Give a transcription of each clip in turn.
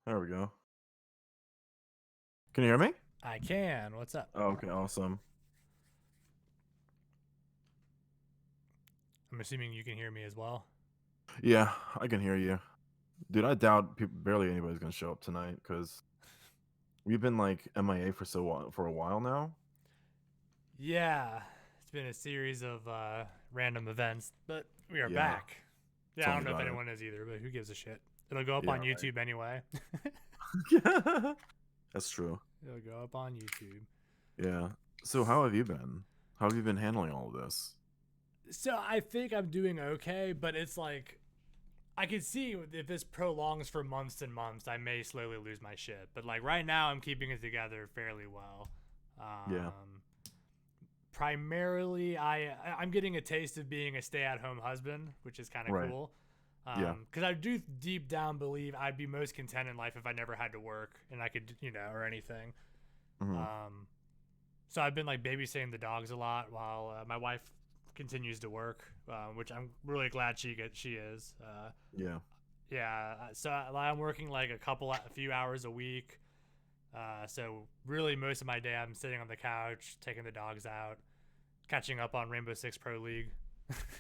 There we go. Can you hear me? I can. What's up? Oh, okay, awesome. I'm assuming you can hear me as well. Yeah, I can hear you. Dude, I doubt barely anybody's gonna show up tonight because we've been like MIA for a while now. Yeah, it's been a series of random events, but we are Yeah, back. Yeah, I tell don't me know if about it. anyone is either, but who gives a shit? It'll go up Yeah, on right. YouTube anyway. Yeah, that's true. It'll go up on YouTube. Yeah. So how have you been? How have you been handling all of this? So I think I'm doing okay, but it's like I can see if this prolongs for months and months, I may slowly lose my shit. But like right now, I'm keeping it together fairly well. Yeah, Um, Primarily I'm getting a taste of being a stay-at-home husband, which is kind of right. cool. Yeah. Because I do deep down believe I'd be most content in life if I never had to work and I could, or anything. Hmm. Um, so I've been like babysitting the dogs a lot while my wife continues to work, which I'm really glad she is. Yeah. Yeah, so I'm working like a few hours a week. So really, most of my day I'm sitting on the couch, taking the dogs out, catching up on Rainbow Six Pro League.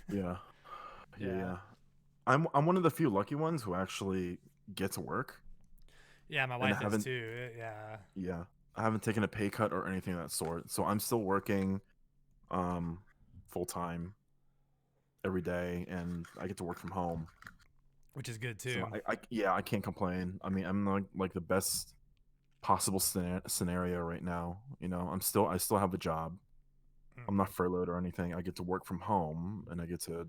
Yeah. Yeah. Yeah, Yeah. I'm one of the few lucky ones who actually get to work yeah, my and wife is haven't. too. Yeah, Yeah, I haven't taken a pay cut or anything of that sort. So I'm still working um full time every day and I get to work from home. which is good So too. I yeah, I can't complain. I mean, I'm like the best possible scenario right now. I still have a job. I'm not Mm-hmm. furloughed or anything. I get to work from home and I get to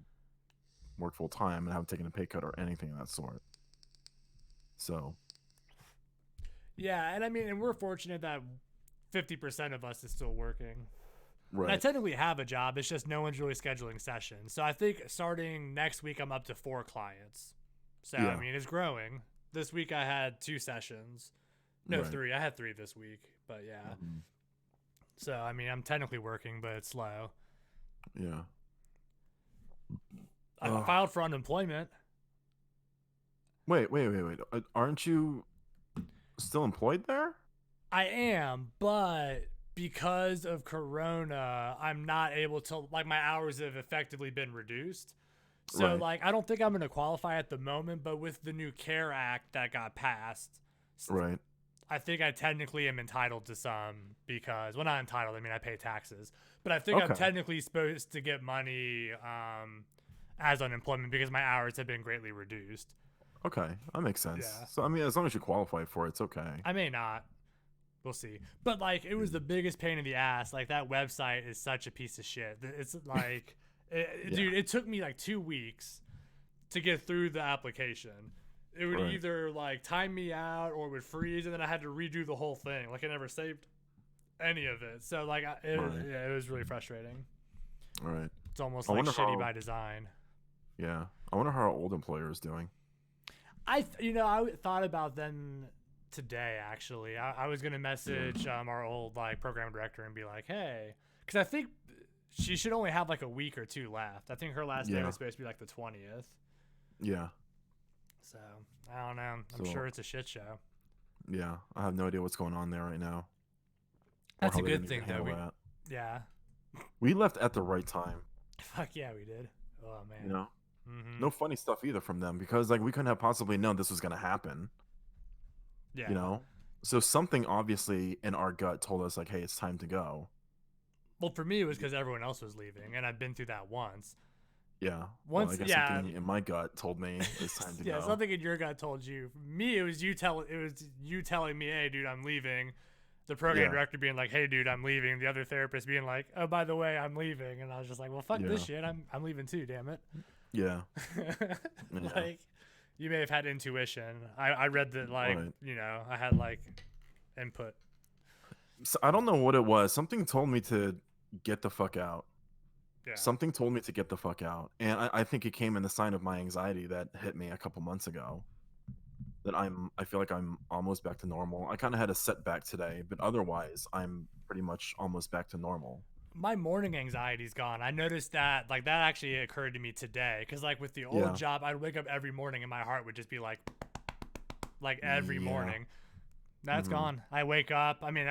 work full time and I haven't taken a pay cut or anything of that sort. So, Yeah, and I mean, and we're fortunate that 50% of us is still working. And I right. technically have a job. It's just no one's really scheduling sessions. So I think starting next week, I'm up to 4 clients. So I Yeah, mean, it's growing. This week I had 2 sessions. No, right. three. I had three this week. But yeah. Mhm. So I mean, I'm technically working, but it's slow. Yeah. I Uh, filed for unemployment. wait. Aren't you still employed there? I am, but because of Corona, I'm not able to, like, my hours have effectively been reduced. So, Right. like, I don't think I'm going to qualify at the moment, but with the new CARE Act that got passed, Right. I think I technically am entitled to some because, well, not entitled, I mean, I pay taxes, but I think I'm Okay. technically supposed to get money as unemployment because my hours have been greatly reduced. Okay. That makes sense. Yeah. So I mean, as long as you qualify for it, it's okay. I may not. We'll see. But like, it was the biggest pain in the ass. Like that website is such a piece of shit. It's like, Yeah. dude, it took me like 2 weeks to get through the application. It would Right. either like time me out or it would freeze, and then I had to redo the whole thing. Like I never saved any of it. So like, Right. yeah, it was really frustrating. Right. It's almost I like wonder shitty how. by design. Yeah. I wonder how our old employer is doing. I thought about them today. Actually, I was gonna Yeah. message our old like program director and be like, hey, because I think she should only have like a week or two left. I think her last day Yeah. was supposed to be like the 20th. Yeah. So I don't know. I'm So sure it's a shit show. yeah, I have no idea what's going on there right now, or That's how a they're good gonna even thing though. handle that. Yeah, We left at the right time. fuck yeah, we did. Oh You man. know. Mm-hmm. No funny stuff either from them because like we couldn't have possibly known this was gonna happen. You Yeah. know. So something obviously in our gut told us like, hey, it's time to go. Well, for me, it was because everyone else was leaving, and I've been through that once. Yeah. Well, I Once, guess yeah, something in my gut told me it's time to yeah, go. something in your gut told you. Me, it was you telling me, "Hey, dude, I'm leaving." The program Yeah. director being like, "Hey, dude, I'm leaving." The other therapist being like, "Oh, by the way, I'm leaving." And I was just like, "Well, fuck this Yeah. shit. I'm leaving too. Damn it." Yeah. Yeah. Like, you may have had intuition. I read that like Right. I had like input. So I don't know what it was. Something told me to get the fuck out. Yeah. Something told me to get the fuck out. And I think it came in the sign of my anxiety that hit me a couple months ago. That I feel like I'm almost back to normal. I kind of had a setback today, but otherwise I'm pretty much almost back to normal. My morning anxiety's gone. I noticed that like that actually occurred to me today because like with the old Yeah. job, I'd wake up every morning and my heart would just be like every Yeah. morning. That's Mhm. gone. I wake up. I mean,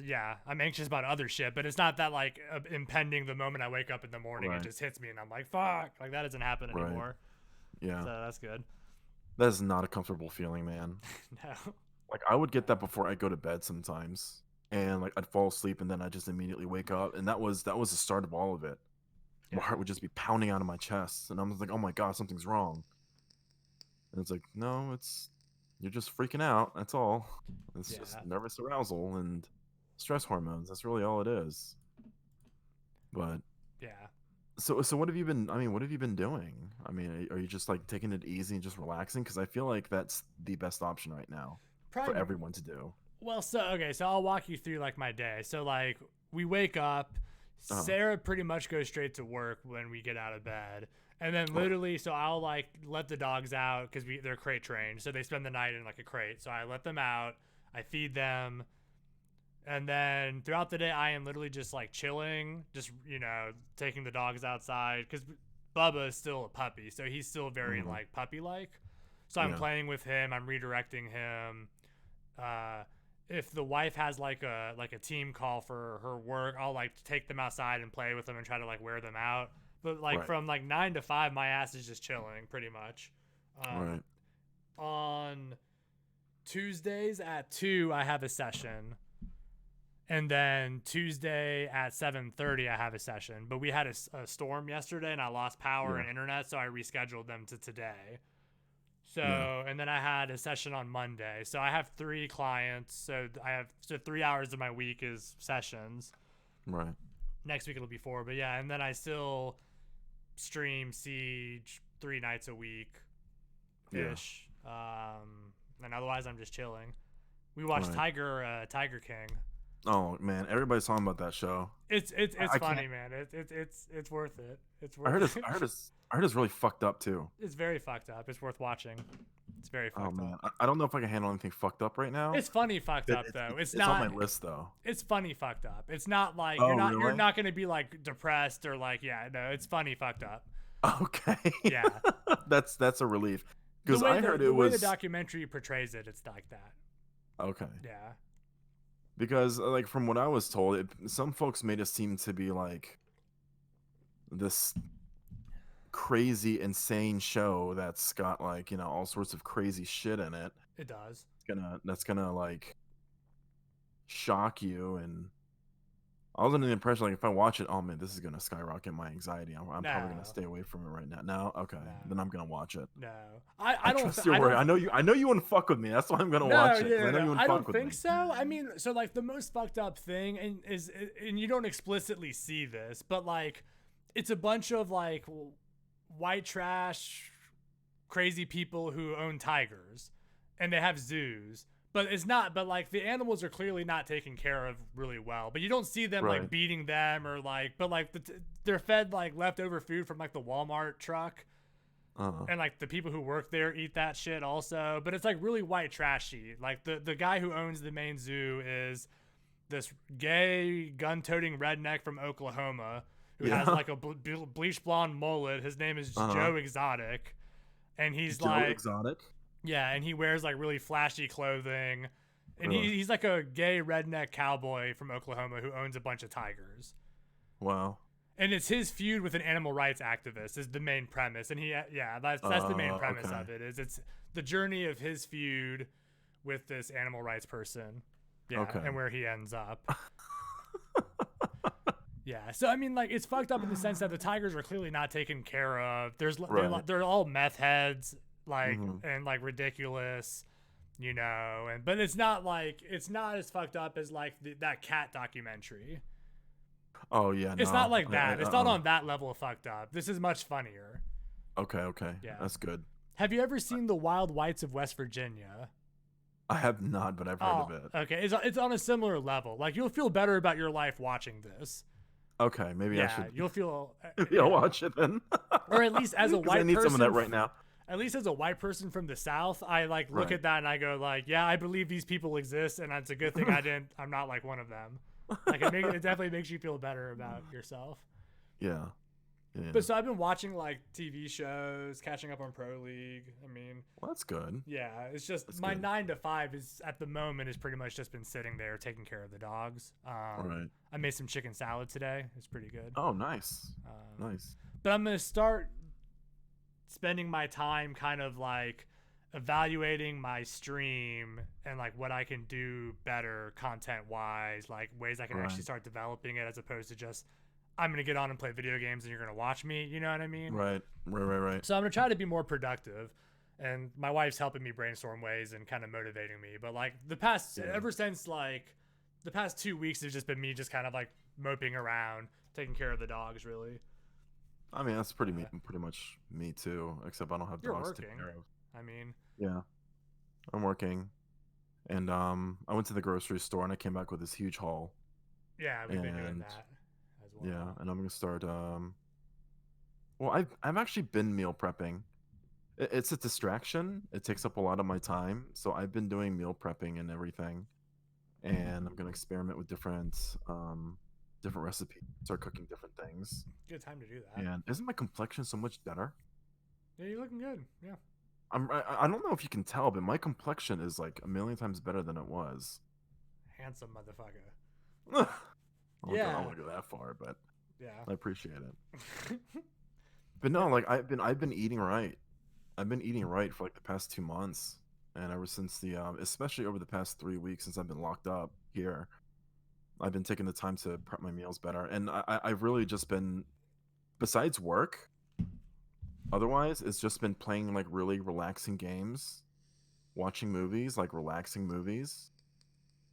yeah, I'm anxious about other shit, but it's not that like impending the moment I wake up in the morning. It Right. just hits me, and I'm like, fuck, like that doesn't happen Right. anymore. Yeah. So that's good. That is not a comfortable feeling, man. No. Like, I would get that before I go to bed sometimes, and, like, I'd fall asleep, and then I'd just immediately wake up, and that was the start of all of it. My Yeah. heart would just be pounding out of my chest, and I'm just like, "Oh my god, something's wrong." And it's like, "No, it's you're just freaking out, that's all. It's just Yeah. nervous arousal and stress hormones, that's really all it is." But Yeah. so what have you been what have you been doing? I mean, are you just, like, taking it easy and just relaxing? Because I feel like that's the best option right now for Probably. everyone to do. Well, so okay, so I'll walk you through like my day. So like we wake up, Uh-huh. Sarah pretty much goes straight to work when we get out of bed. And then Right. literally, so I'll like let the dogs out because they're crate trained, so they spend the night in like a crate. So I let them out, I feed them, and then throughout the day I am literally just like chilling, just taking the dogs outside because Bubba is still a puppy, so he's still very Mhm. like puppy like. So I'm Yeah. playing with him, I'm redirecting him. Uh, if the wife has like a team call for her work, I'll like take them outside and play with them and try to like wear them out. But like Right. from like 9 to 5, my ass is just chilling pretty much. Right. On Tuesdays at 2, I have a session, and then Tuesday at 7:30, I have a session. But we had a storm yesterday, and I lost power Yeah. and internet, so I rescheduled them to today. So, Yeah. and then I had a session on Monday. So I have 3 clients. So 3 hours of my week is sessions. Right. Next week it'll be 4. But yeah, and then I still stream Siege 3 nights a week Yeah. ish. And otherwise I'm just chilling. We watched Right. Tiger King. Oh man, everybody's talking about that show. It's I funny, can't. man. It's worth it. It's I heard worth it's. it. I heard it's. I heard it's really fucked up too. It's very fucked up. It's worth watching. It's very Oh fucked man, up. I don't know if I can handle anything fucked up right now. It's funny fucked But up though. It's it's on my not. list though. It's funny fucked up. It's not like Oh you're really? not gonna be like depressed or like, yeah, no, it's funny fucked up. Okay. Yeah. That's a relief because I heard The it way the was documentary portrays it, it's like that. okay. Yeah. Because like from what I was told, some folks made it seem to be like this crazy, insane show that's got like all sorts of crazy shit in it. It does. That's gonna like shock you and I was under the impression like if I watch it, oh man, this is gonna skyrocket my anxiety. I'm probably gonna No. stay away from it right now. No, okay, No. then I'm gonna watch it. No. I I don't trust your I word. don't I know you wouldn't fuck with me. That's why I'm gonna No, watch it. 'Cause yeah, I know you no, wouldn't I fuck don't with think me. so. I mean, so like the most fucked up thing and you don't explicitly see this, but like it's a bunch of like white trash crazy people who own tigers and they have zoos. But like the animals are clearly not taken care of really well. But you don't see them like Right. beating them or like but like they're fed like leftover food from like the Walmart truck, Uh. and like the people who work there eat that shit also, but it's like really white trashy. Like the guy who owns the main zoo is this gay gun-toting redneck from Oklahoma who has Yeah. like a bleach blonde mullet. His name is Uh-huh. Joe Exotic, and he's Joe like, Exotic. yeah, and he wears like really flashy clothing, and Really? he's like a gay redneck cowboy from Oklahoma who owns a bunch of tigers. Wow. And it's his feud with an animal rights activist is the main premise, and that's the main premise Okay. of it. Is it's the journey of his feud with this animal rights person, yeah, Okay. and where he ends up. Yeah, so I mean, like it's fucked up in the sense that the tigers are clearly not taken care of. Right. They're all meth heads, like Mhm. and like ridiculous, and but it's not as fucked up as like that cat documentary. Oh yeah, It's no. not like that. It's not uh-uh. on that level of fucked up. This is much funnier. Okay, okay. Yeah. That's good. Have you ever seen The Wild Whites of West Virginia? I have not, but I've heard of it. Okay. It's on a similar level. Like you'll feel better about your life watching this. Okay, maybe I Yeah, should you'll feel. maybe I'll watch it then. Or at least as a 'Cause white I need person. some of that right now. At least as a white person from the South, I like look Right. at that and I go like, yeah, I believe these people exist, and it's a good thing I'm not like one of them. Like it definitely makes you feel better about yourself. Yeah. But Yeah. so I've been watching like TV shows, catching up on Pro League. I mean, Well, that's good. yeah, it's just That's my good. 9 to 5 is at the moment is pretty much just been sitting there taking care of the dogs. Right. I made some chicken salad today. It's pretty good. Oh, nice. Um, Nice. but I'm gonna start spending my time kind of like evaluating my stream and like what I can do better content wise, like ways I can actually Right. start developing it as opposed to just I'm gonna get on and play video games and you're gonna watch me. You know what I mean? Right. Right. Right. Right. So I'm gonna try to be more productive. And my wife's helping me brainstorm ways and kind of motivating me. But like the past, Yeah. ever since like the past 2 weeks, has just been me just kind of like moping around, taking care of the dogs. Really, I mean, that's pretty uh, pretty much me too. Except I don't have you're dogs to take working. care of. I mean, Yeah. I'm working, and I went to the grocery store and I came back with this huge haul, yeah, we've been doing and that as yeah, well. and I'm gonna start. Well, I've actually been meal prepping. It's a distraction. It takes up a lot of my time, so I've been doing meal prepping and everything, and I'm gonna experiment with different recipes, start cooking different things. Good time to do that. And isn't my complexion so much better? Yeah, you're looking good. Yeah. I don't know if you can tell, but my complexion is like a million times better than it was. Handsome motherfucker. I Yeah. won't go that far, but Yeah. I appreciate it. But no, like I've been eating right. I've been eating right for like the past 2 months, and ever since the especially over the past 3 weeks since I've been locked up here, I've been taking the time to prep my meals better, and I've really just been, besides work, otherwise it's just been playing like really relaxing games, watching movies, like relaxing movies,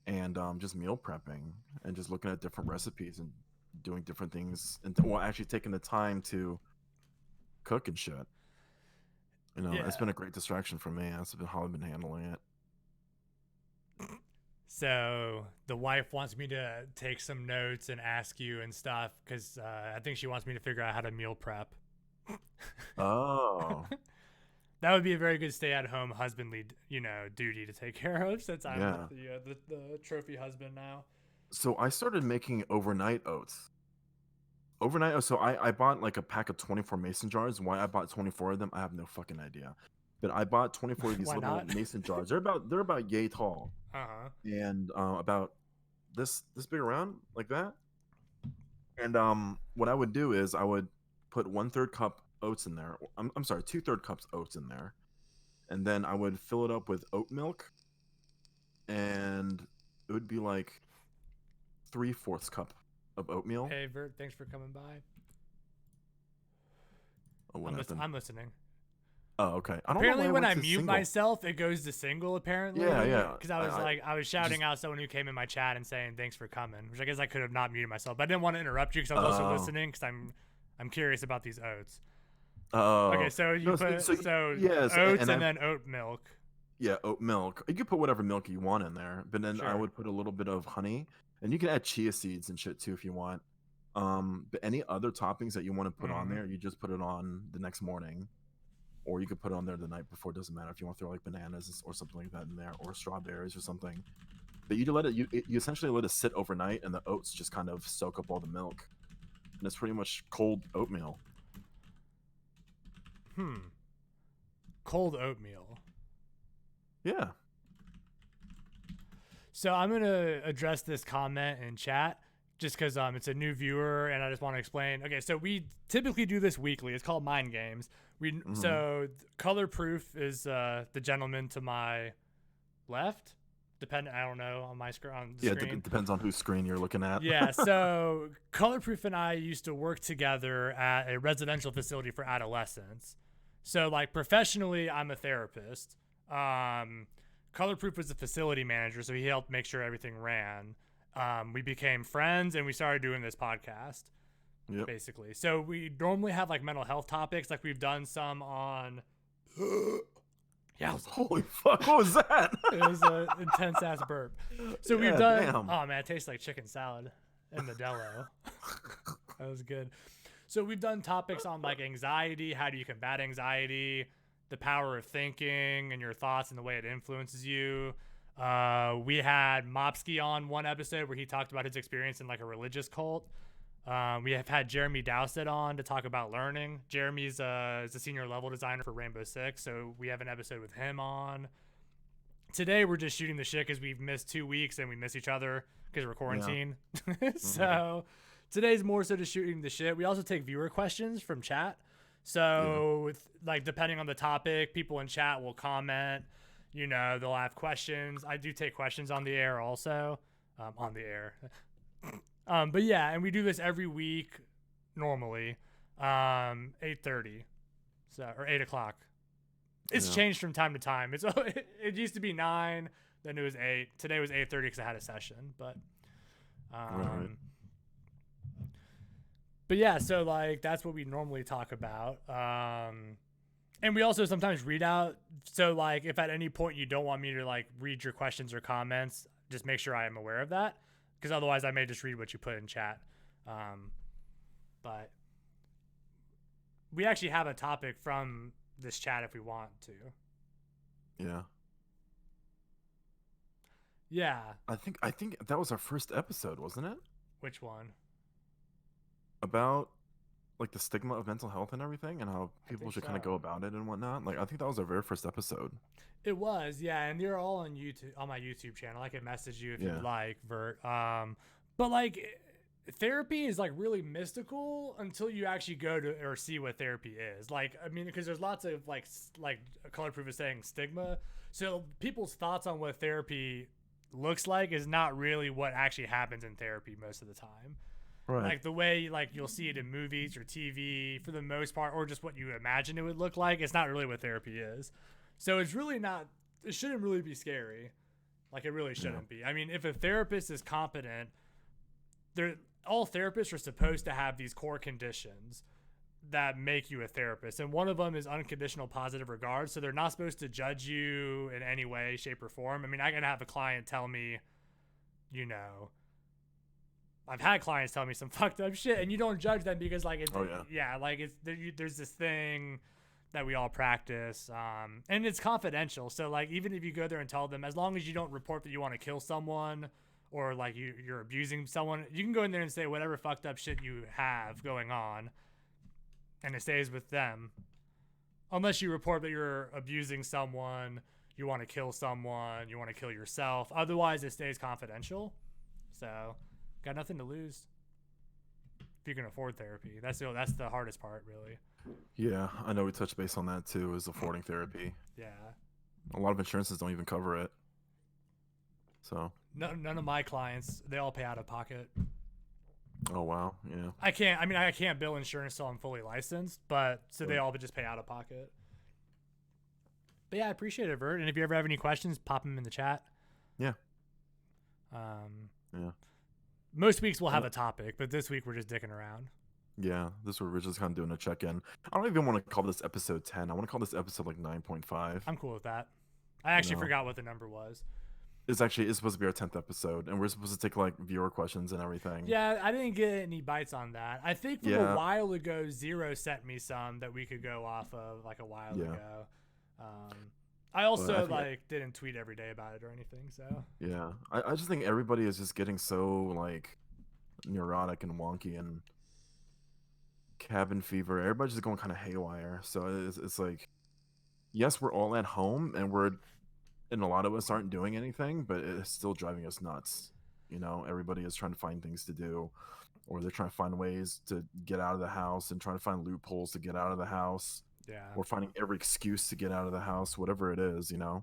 and just meal prepping and just looking at different recipes and doing different things, and well, actually taking the time to cook and shit. You know, it's been Yeah. a great distraction for me. That's been how I've been handling it. So the wife wants me to take some notes and ask you and stuff because I think she wants me to figure out how to meal prep. Oh, That would be a very good stay-at-home husbandly, duty to take care of since I'm yeah. the trophy husband now. So I started making overnight oats. Overnight oats. So I bought like a pack of 24 mason jars. Why I bought 24 of them, I have no fucking idea. But I bought 24 of these Why little not? mason jars. They're about yay tall, Uh huh. and about this big around like that. And what I would do is I would put 1/3 cup oats in there. I'm sorry, 2/3 cups oats in there, and then I would fill it up with oat milk, and it would be like 3/4 cup of oatmeal. Hey Vert, thanks for coming by. Oh, what happened? I'm listening. Oh, okay. I don't know why Apparently, I when went I to mute single. myself, it goes to single. Apparently, Yeah, yeah. because I was shouting just out someone who came in my chat and saying thanks for coming, which I guess I could have not muted myself, but I didn't want to interrupt you because I was also oh listening because I'm curious about these oats. Okay, oh so you no. put so Yes, oats and and I then oat milk. yeah, oat milk. You could put whatever milk you want in there, but then I Sure. would put a little bit of honey, and you can add chia seeds and shit too if you want. But any other toppings that you want to put on Mm-hmm. there, you just put it on the next morning, or you could put it on there the night before. It doesn't matter if you want to throw like bananas or something like that in there, or strawberries or something. But you let it you essentially let it sit overnight, and the oats just kind of soak up all the milk, and it's pretty much cold oatmeal. Cold oatmeal. Yeah. So I'm gonna address this comment in chat just because it's a new viewer and I just want to explain. Okay, so we typically do this weekly. It's called Mind Games. Hmm. So Color Proof is the gentleman to my left. I don't know on my on the Yeah. screen. It depends on whose screen you're looking at. Yeah, so Color Proof and I used to work together at a residential facility for adolescents. So like professionally, I'm a therapist. Color Proof was the facility manager, so he helped make sure everything ran. We became friends and we started doing this podcast Yep. basically. So we normally have like mental health topics, like we've done some on. Yeah, Holy fuck! What was that? it was an intense ass burp. So we've Yeah. done. Damn. Oh man, it tastes like chicken salad in Modelo. That was good. So we've done topics on like anxiety, how do you combat anxiety, the power of thinking and your thoughts and the way it influences you. We had Mopsky on one episode where he talked about his experience in like a religious cult. We have had Jeremy Dowsett on to talk about learning. Jeremy's is a senior level designer for Rainbow Six, so we have an episode with him on. Today we're just shooting the shit because we've missed 2 weeks and we miss each other because we're Yeah. quarantined. So today's more so just shooting the shit. We also take viewer questions from chat. So with, like, depending on the topic, people in chat will comment. You know, they'll have questions. I do take questions on the air also. On the air. But yeah, and we do this every week normally. 8:30. So, or 8 o'clock. It's changed from time to time. It used to be 9, then it was 8. Today was 8:30 because I had a session. But Right. but yeah, so like that's what we normally talk about. And we also sometimes read out. So like if at any point you don't want me to like read your questions or comments, just make sure I am aware of that, because otherwise I may just read what you put in chat. But we actually have a topic from this chat if we want to. Yeah. Yeah. I think that was our first episode, wasn't it? Which one? About like the stigma of mental health and everything, and how I people think should so. kind of go about it and whatnot. Like I think that was our very first episode. It was, yeah, and they're all on YouTube, on my YouTube channel. I can message you if Yeah. you'd like, Vert. But like, therapy is like really mystical until you actually go to or see what therapy is. Like, I mean, because there's lots of like Color Proof is saying stigma. So people's thoughts on what therapy looks like is not really what actually happens in therapy most of the time. Right. Like the way like you'll see it in movies or TV for the most part, or just what you imagine it would look like. It's not really what therapy is. So it's really not. It shouldn't really be scary. Like it really shouldn't be. I mean, if a therapist is competent, all therapists are supposed to have these core conditions that make you a therapist, and one of them is unconditional positive regard. So they're not supposed to judge you in any way, shape, or form. I mean, I can have a client tell me, you know, I've had clients tell me some fucked up shit, and you don't judge them because, like, like there's this thing that we all practice, and it's confidential. So, like, even if you go there and tell them, as long as you don't report that you want to kill someone or like you're abusing someone, you can go in there and say whatever fucked up shit you have going on, and it stays with them, unless you report that you're abusing someone, you want to kill someone, you want to kill yourself. Otherwise, it stays confidential. So. Got nothing to lose if you can afford therapy. That's the hardest part, really. Yeah, I know we touched base on that too, is affording therapy. Yeah. A lot of insurances don't even cover it. So. None of my clients, they all pay out of pocket. Oh wow, yeah. I can't bill insurance till I'm fully licensed, but so they all just pay out of pocket. But yeah, I appreciate it, Vert. And if you ever have any questions, pop them in the chat. Yeah. Yeah. Most weeks we'll have a topic, but this week we're just dicking around. Yeah, we're just kind of doing a check-in. I don't even want to call this episode 10. I want to call this episode like 9.5. I'm cool with that. I actually forgot what the number was. It's supposed to be our 10th episode, and we're supposed to take like viewer questions and everything. Yeah, I didn't get any bites on that. I think from a while ago, Zero sent me some that we could go off of like a while ago. I also didn't tweet every day about it or anything. So yeah, I just think everybody is just getting so like neurotic and wonky and cabin fever. Everybody's just going kind of haywire. So it's like, yes, we're all at home and a lot of us aren't doing anything, but it's still driving us nuts. You know, everybody is trying to find things to do, or they're trying to find ways to get out of the house and trying to find loopholes to get out of the house. Yeah. Or finding every excuse to get out of the house, whatever it is, you know?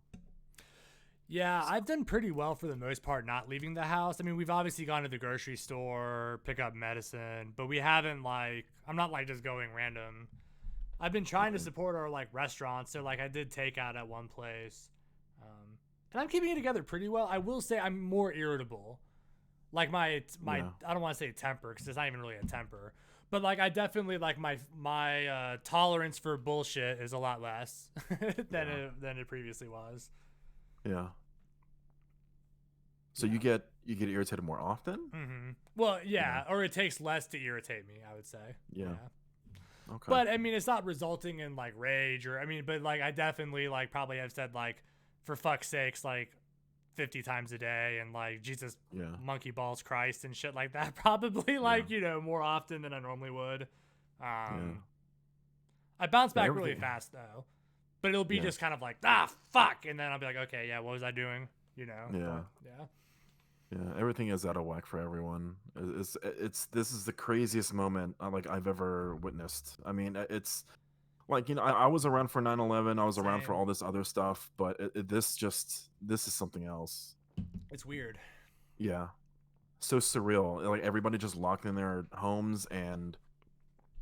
Yeah, I've done pretty well for the most part not leaving the house. I mean, we've obviously gone to the grocery store, pick up medicine, but we haven't I'm not like just going random. I've been trying to support our like restaurants, so like I did takeout at one place. And I'm keeping it together pretty well. I will say I'm more irritable. Like my I don't want to say temper because it's not even really a temper. But like I definitely like my tolerance for bullshit is a lot less than it previously was. Yeah. So you get irritated more often? Mm-hmm. Well, or it takes less to irritate me, I would say. Yeah. Okay. But I mean, it's not resulting in like rage but like I definitely like probably have said like, for fuck's sakes, like 50 times a day and like Jesus Yeah. monkey balls Christ and shit like that. Probably Yeah. like, more often than I normally would. Yeah. I bounce Yeah. back really Everything. fast though. But it'll be Yeah. just kind of like, fuck. And then I'll be like, okay, yeah, what was I doing? Yeah. But yeah. Yeah. Everything is out of whack for everyone. It's this is the craziest moment like I've ever witnessed. I mean, it's like I was around for 9/11. I was around for Same. all this other stuff, but this is something else. It's weird. Yeah. So surreal. Like everybody just locked in their homes and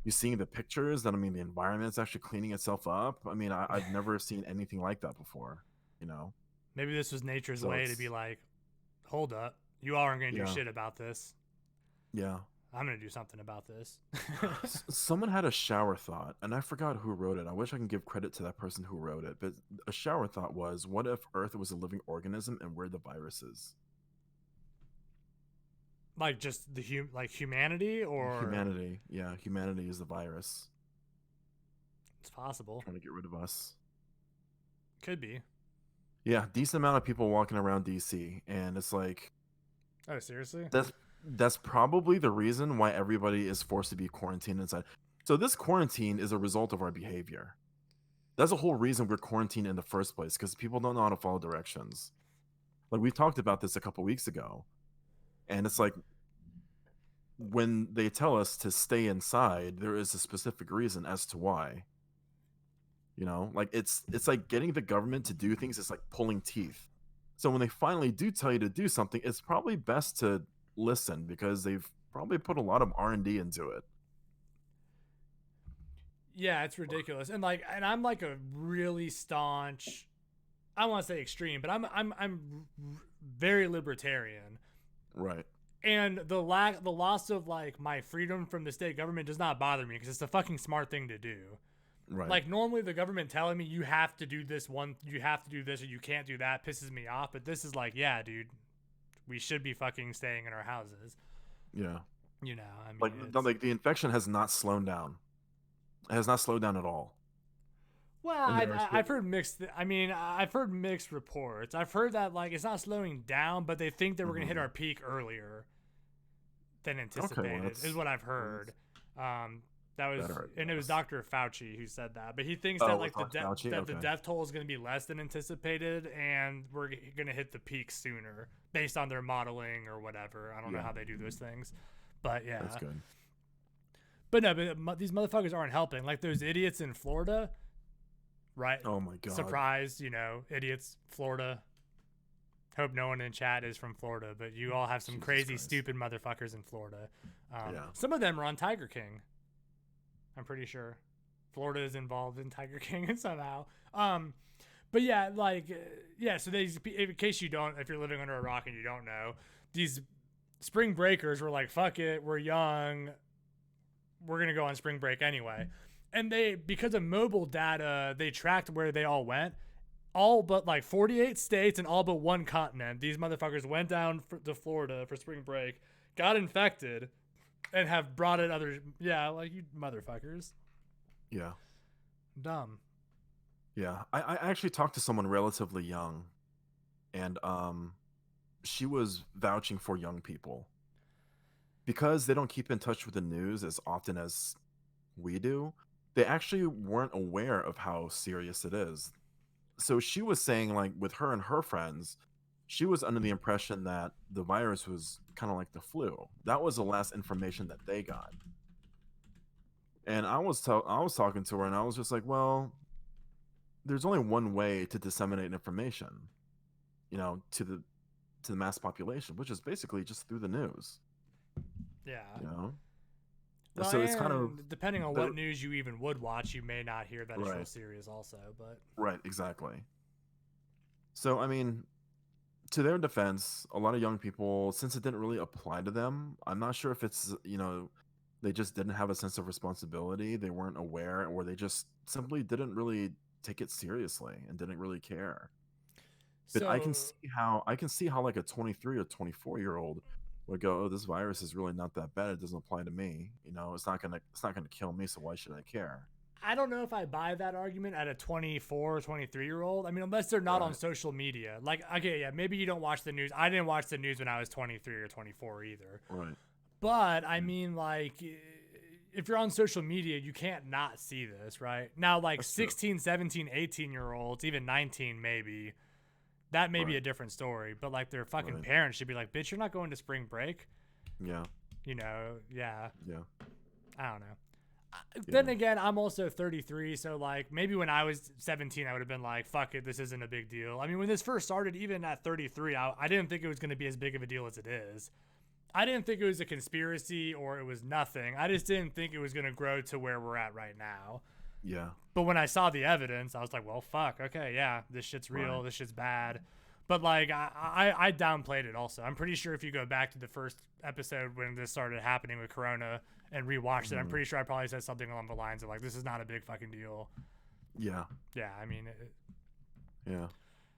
you seeing the pictures, then I mean the environment's actually cleaning itself up. I mean, I've never seen anything like that before, you know. Maybe this was nature's So way to be it's like, hold up. You all aren't going to do yeah, shit about this. yeah. I'm going to do something about this. Someone had a shower thought, and I forgot who wrote it. I wish I can give credit to that person who wrote it. But a shower thought was, what if Earth was a living organism and we're the viruses? Like just like humanity, or Humanity, yeah, humanity is the virus it's possible. trying to get rid of us. Could be. Yeah, decent amount of people walking around DC, and it's like Oh, seriously? that's probably the reason why everybody is forced to be quarantined inside. So this quarantine is a result of our behavior. That's the whole reason we're quarantined in the first place, because people don't know how to follow directions. Like we talked about this a couple weeks ago, and it's like when they tell us to stay inside, there is a specific reason as to why. Like it's like getting the government to do things is like pulling teeth. So when they finally do tell you to do something, it's probably best to listen because they've probably put a lot of R&D into it. Yeah, it's ridiculous. And I'm like a really staunch, I don't want to say extreme, but I'm very libertarian. Right. And the loss of like my freedom from the state government does not bother me because it's a fucking smart thing to do. Right. Like normally the government telling me you have to do this you have to do this or you can't do that pisses me off, but this is like, yeah, dude, we should be fucking staying in our houses. Yeah. I mean, Like the infection has not slowed down. It has not slowed down at all. well, And there are I've still heard mixed. I mean, I've heard mixed reports. I've heard that like it's not slowing down, but they think that we're gonna hit Mhm. our peak earlier than Okay, well anticipated. Is that's what I've well, heard. That that was, hurt, and it was yes. Dr. Fauci who said that. But he thinks Oh, that it was like Dr. Fauci? that the Okay. death toll is gonna be less than anticipated, and we're gonna hit the peak sooner based on their modeling or whatever. I don't know Yeah. how they do those things, but That's yeah. good. But no, these motherfuckers aren't helping. Like those idiots in Florida, right? Oh my god. Surprise, idiots, Florida. Hope no one in chat is from Florida, but you all have some Jesus crazy, Christ. stupid motherfuckers in Florida. Yeah. Some of them are on Tiger King. I'm pretty sure Florida is involved in Tiger King somehow. But yeah, like, yeah. So in case you don't, if you're living under a rock and you don't know, these spring breakers were like, fuck it, we're young, we're gonna go on spring break anyway. And because of mobile data, they tracked where they all went. All but like 48 states and all but one continent. These motherfuckers went down to Florida for spring break, got infected, and have brought it other. Yeah, like you motherfuckers. Yeah. Dumb. Yeah. I actually talked to someone relatively young, and she was vouching for young people because they don't keep in touch with the news as often as we do. They actually weren't aware of how serious it is. So she was saying, like, with her and her friends, she was under the impression that the virus was kind of like the flu. That was the last information that they got. And I was talking to her, and I was just like, well, there's only one way to disseminate information, to the mass population, which is basically just through the news. Yeah. You know, Well, so it's kind of and depending on the what news you even would watch, you may not hear that it's real right, serious, also. But right, exactly. So I mean, to their defense, a lot of young people, since it didn't really apply to them, I'm not sure if it's they just didn't have a sense of responsibility, they weren't aware, or they just simply didn't really take it seriously and didn't really care. But so I can see how like a 23 or 24-year-old would go, "Oh, this virus is really not that bad. It doesn't apply to me. It's not gonna kill me. So why should I care?" I don't know if I buy that argument at a 24, 23-year-old. I mean, unless they're not on Right. social media. Like, okay, yeah, maybe you don't watch the news. I didn't watch the news when I was 23 or 24 either. Right. But I Yeah. mean, like, if you're on social media, you can't not see this, right? Now, like That's true. 16, 17, 18-year-olds, even 19 maybe, that may be Right. a different story. But like their fucking Right. parents should be like, bitch, you're not going to spring break. Yeah. You know, yeah, Yeah. I don't know. Yeah. Then again, I'm also 33, so like maybe when I was 17, I would have been like, fuck it, this isn't a big deal. I mean, when this first started, even at 33, I didn't think it was going to be as big of a deal as it is. I didn't think it was a conspiracy or it was nothing. I just didn't think it was going to grow to where we're at right now. Yeah. But when I saw the evidence, I was like, well, fuck, okay, yeah, this shit's real, Right. this shit's bad. But like, I downplayed it also. I'm pretty sure if you go back to the first episode when this started happening with Corona and rewatched it, I'm Mhm. pretty sure I probably said something along the lines of like, this is not a big fucking deal. Yeah. Yeah, I mean, Yeah.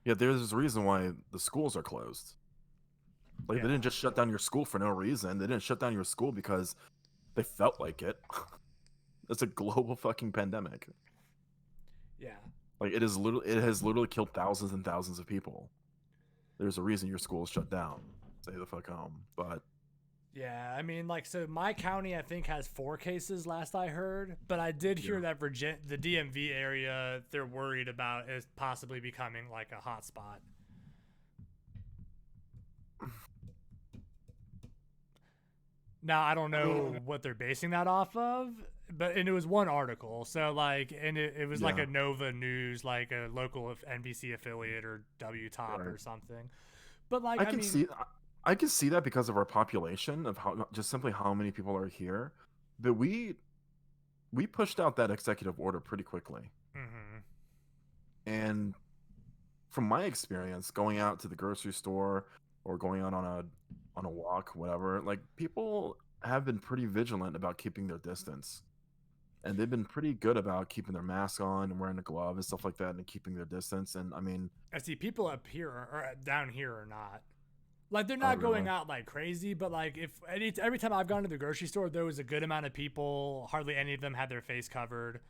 Yeah. There's a reason why the schools are closed. Like yeah, they didn't just shut down your school for no reason. They didn't shut down your school because they felt like it. It's a global fucking pandemic. yeah. Like it has literally killed thousands and thousands of people. There's a reason your school is shut down. Stay the fuck home. But Yeah, I mean, like, so my county, I think, has 4 cases last I heard, but I did hear yeah. that the DMV area, they're worried about is possibly becoming like a hot spot. Now, I don't I know mean, what they're basing that off of, but and it was one article. So like, and it was like yeah. a Nova News, like a local NBC affiliate or W Top Right. or something. But like, I I can mean, see I can see that because of our population of how just simply how many people are here. But we pushed out that executive order pretty quickly. mhm. And from my experience going out to the grocery store or going out on a walk, whatever, like people have been pretty vigilant about keeping their distance. And they've been pretty good about keeping their mask on and wearing a glove and stuff like that and keeping their distance. And I mean, I see people up here or down here are not. Like they're oh not going really? out like crazy, but like if every time I've gone to the grocery store, there was a good amount of people. Hardly any of them had their face covered.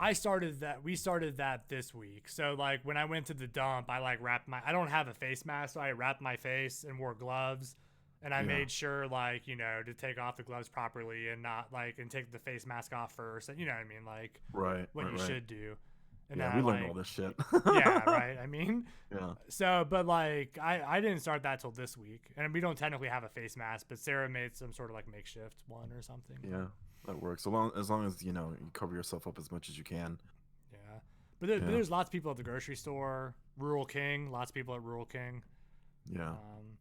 I started that. We started that this week. So like when I went to the dump, I like wrapped my. I don't have a face mask, so I wrapped my face and wore gloves. And I Yeah. made sure, like, you know, to take off the gloves properly and not like and take the face mask off first. You know what I mean? Like Right, what right, you right. should do. And Yeah, then I we learned all like this shit. yeah, right. I mean, Yeah. so, but like, I didn't start that till this week, and we don't technically have a face mask, but Sarah made some sort of like makeshift one or something. Yeah. That works. As long as, you cover yourself up as much as you can. Yeah, but Yeah. there's lots of people at the grocery store, Rural King, lots of people at Rural King. Yeah. Um,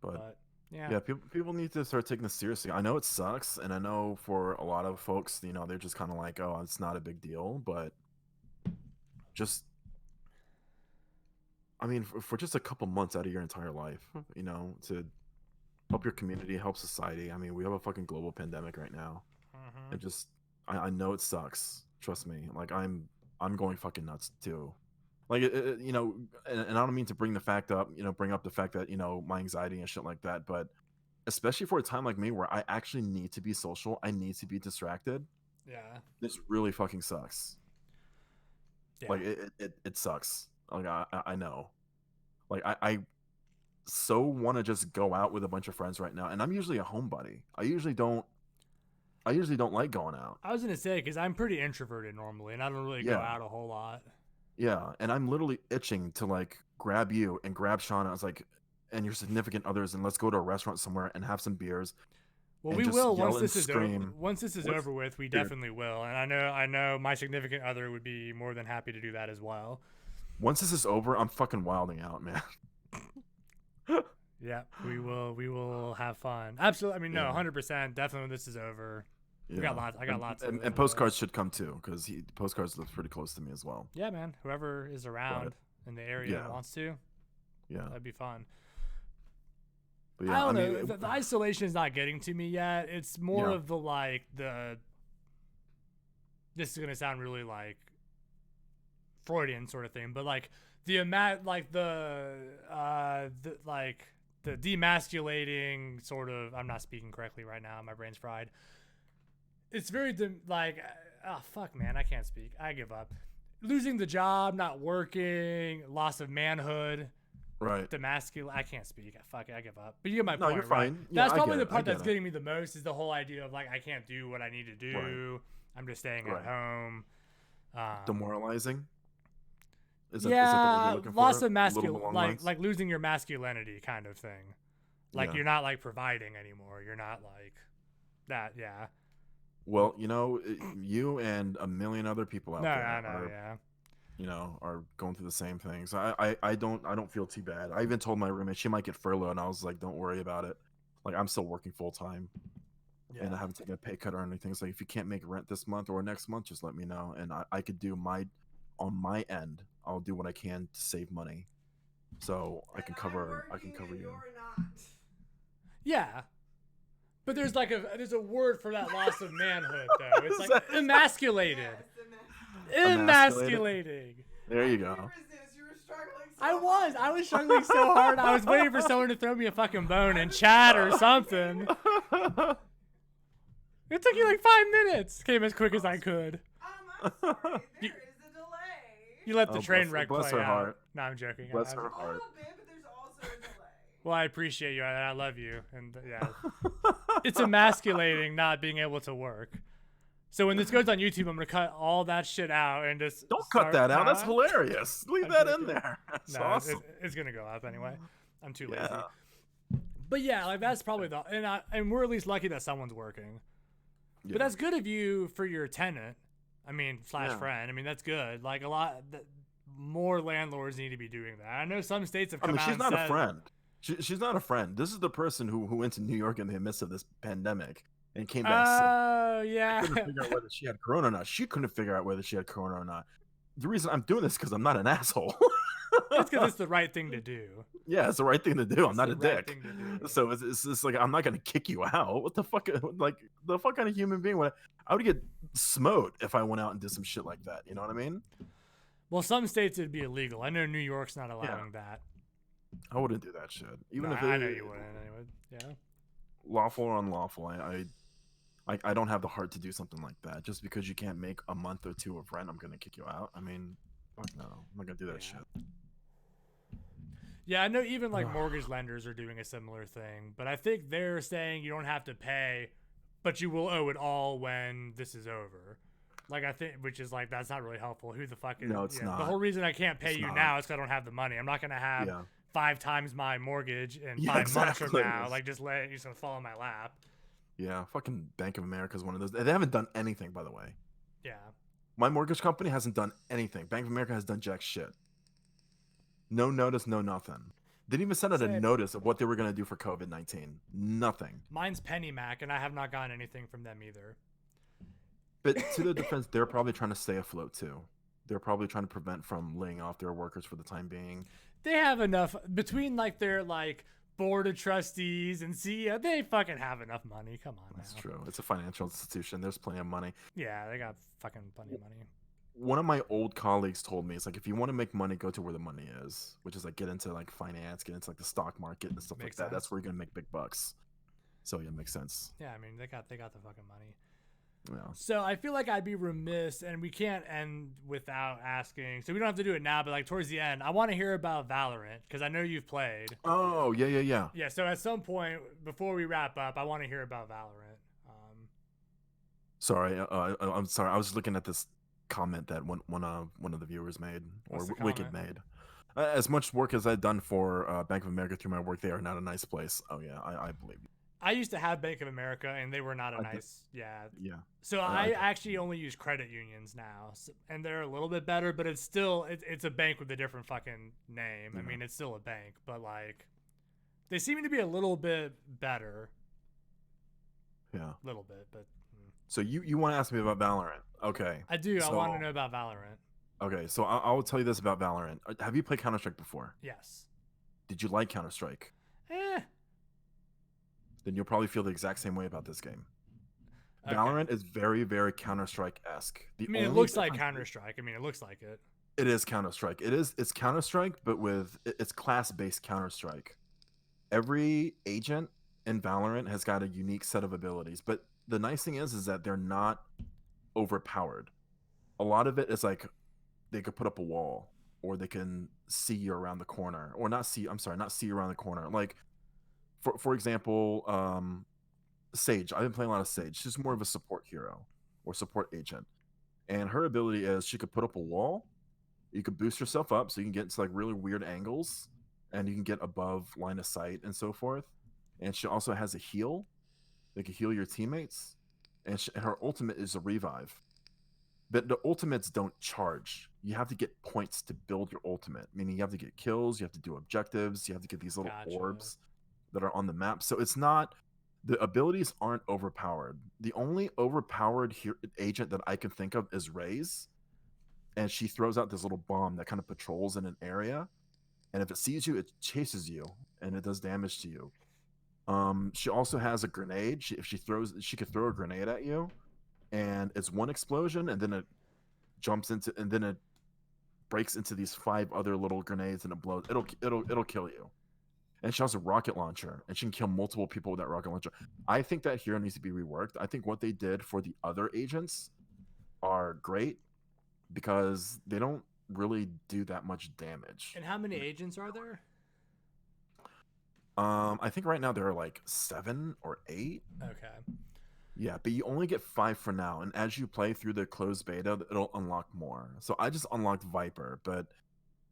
But but yeah, yeah, people need to start taking this seriously. I know it sucks, and I know for a lot of folks, they're just kind of like, "Oh, it's not a big deal," but just I mean, for just a couple months out of your entire life, to help your community, help society. I mean, we have a fucking global pandemic right now. hmm It just, I know it sucks. Trust me. Like I'm going fucking nuts too. Like and I don't mean to bring up the fact that my anxiety and shit like that, but especially for a time like me where I actually need to be social, I need to be distracted. yeah, This really fucking sucks. Like yeah. it sucks. Like I know. Like I so want to just go out with a bunch of friends right now, and I'm usually a homebody. I usually don't like going out. I was gonna say because I'm pretty introverted normally, and I don't really go Yeah, out a whole lot. yeah, and I'm literally itching to like grab you and grab Shauna. I was like, and your significant others, and let's go to a restaurant somewhere and have some beers Well, and we just will yell once and this is over. scream. Once this is What's over with, we dude? definitely will, and I know my significant other would be more than happy to do that as well. Once this is over, I'm fucking wilding out, man. Yeah, we will have fun. Absolutely. I mean, no, Yeah, 100%. Definitely when this is over. We got yeah, lots. I got and lots and, of. and postcards should come too, because postcards lives pretty close to me as well. Yeah, man. Whoever is But around in the area and yeah, wants to, yeah, that'd be fun. but I yeah, I don't mean, know. The isolation is not getting to me yet. It's more yeah, of the like the. This is gonna sound really like Freudian sort of thing, but like the amount, like the like the demasculating sort of. I'm not speaking correctly right now. My brain's fried. It's very like oh fuck, man, I can't speak. I give up. Losing the job, not working, loss of manhood, Right. demasculate. I can't speak. Fuck it, I give up. But you get my No, point, you're right? fine. Yeah, That's I probably get the it. I part get that's it. getting me the most is the whole idea of like I can't do what I need to Right. do. I'm just staying at Right. home. Demoralizing. Is that the word you're Yeah, looking loss for? of A little masculine, along the like lines. losing your masculinity kind of thing. Like Yeah. you're not like providing anymore. You're not like that. Yeah. Well, you and a million other people No, out I there know. are, Yeah. are going through the same things. I don't feel too bad. I even told my roommate she might get furloughed, and I was like, don't worry about it. Like I'm still working full time, and I Yeah. haven't taken a pay cut or anything. It's like if you can't make rent this month or next month, just let me know, and I could do on my end. I'll do what I can to save money, so I can cover you. You're not. Yeah. But there's like there's a word for that loss of manhood though. It's Is like that- emasculated. Yes, Emasculating. There you I go. couldn't resist. You were struggling so I was struggling so hard. I was waiting for someone to throw me a fucking bone in chat or something. It took you like 5 minutes. Came as quick as I could. I'm sorry. There is a delay. You let the Oh, train bless- wreck bless play her out. heart. No, I'm joking. Bless her A heart. little bit, but there's also a delay. Well, I appreciate you. I love you. And yeah, it's emasculating not being able to work. So when this goes on YouTube, I'm gonna cut all that shit out and just Don't cut that out. That's hilarious. Leave I'm that joking. in there. That's No, awesome. it's gonna go up anyway. I'm too lazy. Yeah. But yeah, like that's probably and we're at least lucky that someone's working. Yeah. But that's good of you for your tenant. I mean, slash Yeah. friend. I mean, that's good. Like more landlords need to be doing that. I know some states have I come mean, out she's and not said, a friend. She's not a friend. This is the person who went to New York in the midst of this pandemic and came back sick. oh yeah. Couldn't figure out whether she had corona or not. She couldn't figure out whether she had corona or not. The reason I'm doing this because I'm not an asshole. It's because it's the right thing to do. Yeah, it's the right thing to do. I'm It's not a the right dick. thing to do. So it's just like I'm not gonna kick you out. What the fuck? Like the fuck kind of human being would I would get smote if I went out and did some shit like that. You know what I mean? Well, some states it'd be illegal. I know New York's not allowing that. I wouldn't do that shit. Even No, if I know you wouldn't anyway. Yeah. lawful or unlawful. I don't have the heart to do something like that. Just because you can't make a month or two of rent, I'm gonna kick you out. I mean, fuck no, I'm not gonna do that Yeah. shit. Yeah, I know even like mortgage lenders are doing a similar thing, but I think they're saying you don't have to pay, but you will owe it all when this is over. Like I think, which is like that's not really helpful. Who the fuck is? No, it's The not. whole reason I can't pay It's you not. now is because I don't have the money. I'm not gonna have Yeah, 5 times my mortgage in Yeah, 5 months from exactly. now. Like just let it just gonna fall in my lap. yeah. Fucking Bank of America is one of those. They haven't done anything, by the way. Yeah. My mortgage company hasn't done anything. Bank of America has done jack shit. No notice, no nothing. Didn't even send out a Same. notice of what they were gonna do for COVID-19. Nothing. Mine's PennyMac, and I have not gotten anything from them either. But to their defense, they're probably trying to stay afloat too. They're probably trying to prevent from laying off their workers for the time being. They have enough between like their like board of trustees and CEO. They fucking have enough money. Come on, That's now. true. It's a financial institution. There's plenty of money. Yeah, they got fucking plenty of money. One of my old colleagues told me it's like if you want to make money, go to where the money is, which is like get into like finance, get into like the stock market and stuff Makes like that. That's sense. where you're gonna make big bucks. So yeah, it makes sense. Yeah, I mean they got the fucking money. Yeah. So I feel like I'd be remiss, and we can't end without asking. So we don't have to do it now, but like towards the end, I want to hear about Valorant because I know you've played. Oh yeah. Yeah. So at some point before we wrap up, I want to hear about Valorant. Sorry, I'm sorry. I was looking at this comment that one of the viewers made or What's the Wicked comment? made. As much work as I've done for Bank of America through my work, they are not a nice place. Oh yeah, I believe you. I used to have Bank of America, and they were not a I did- nice. Yeah. Yeah. So I I get it. actually only use credit unions now, and they're a little bit better, but it's still it's a bank with a different fucking name. I Yeah. mean, it's still a bank, but like they seem to be a little bit better, Yeah. a little bit. But So you want to ask me about Valorant? Okay. I do. I want to So- know about Valorant. Okay. So I'll tell you this about Valorant. Have you played Counter Strike before? Yes. Did you like Counter Strike? Eh. Then you'll probably feel the exact same way about this game. Okay. Valorant is very, very Counter Strike esque. I mean, it looks like Counter Strike. I mean, it looks like it. It is Counter Strike. It's Counter Strike, but it's class based Counter Strike. Every agent in Valorant has got a unique set of abilities, but the nice thing is that they're not overpowered. A lot of it is like they could put up a wall, or they can see you around the corner, or not see. I'm sorry, not see you around the corner. Like for example, Sage. I've been playing a lot of Sage. She's more of a support hero or support agent, and her ability is she could put up a wall. You could boost yourself up so you can get into like really weird angles, and you can get above line of sight and so forth. And she also has a heal. They can heal your teammates, and her ultimate is a revive. But the ultimates don't charge. You have to get points to build your ultimate, meaning you have to get kills, you have to do objectives, you have to get these little Gotcha. orbs that are on the map. So it's not, the abilities aren't overpowered. The only overpowered agent that I can think of is Raze, and she throws out this little bomb that kind of patrols in an area, and if it sees you, it chases you and it does damage to you. She also has a grenade. She could throw a grenade at you, and it's one explosion, and then it and then it breaks into these 5 other little grenades, and it blows. It'll kill you. And she has a rocket launcher, and she can kill multiple people with that rocket launcher. I think that hero needs to be reworked. I think what they did for the other agents are great because they don't really do that much damage. And how many agents are there? I think right now there are like 7 or 8. Okay. Yeah, but you only get 5 for now, and as you play through the closed beta, it'll unlock more. So I just unlocked Viper, but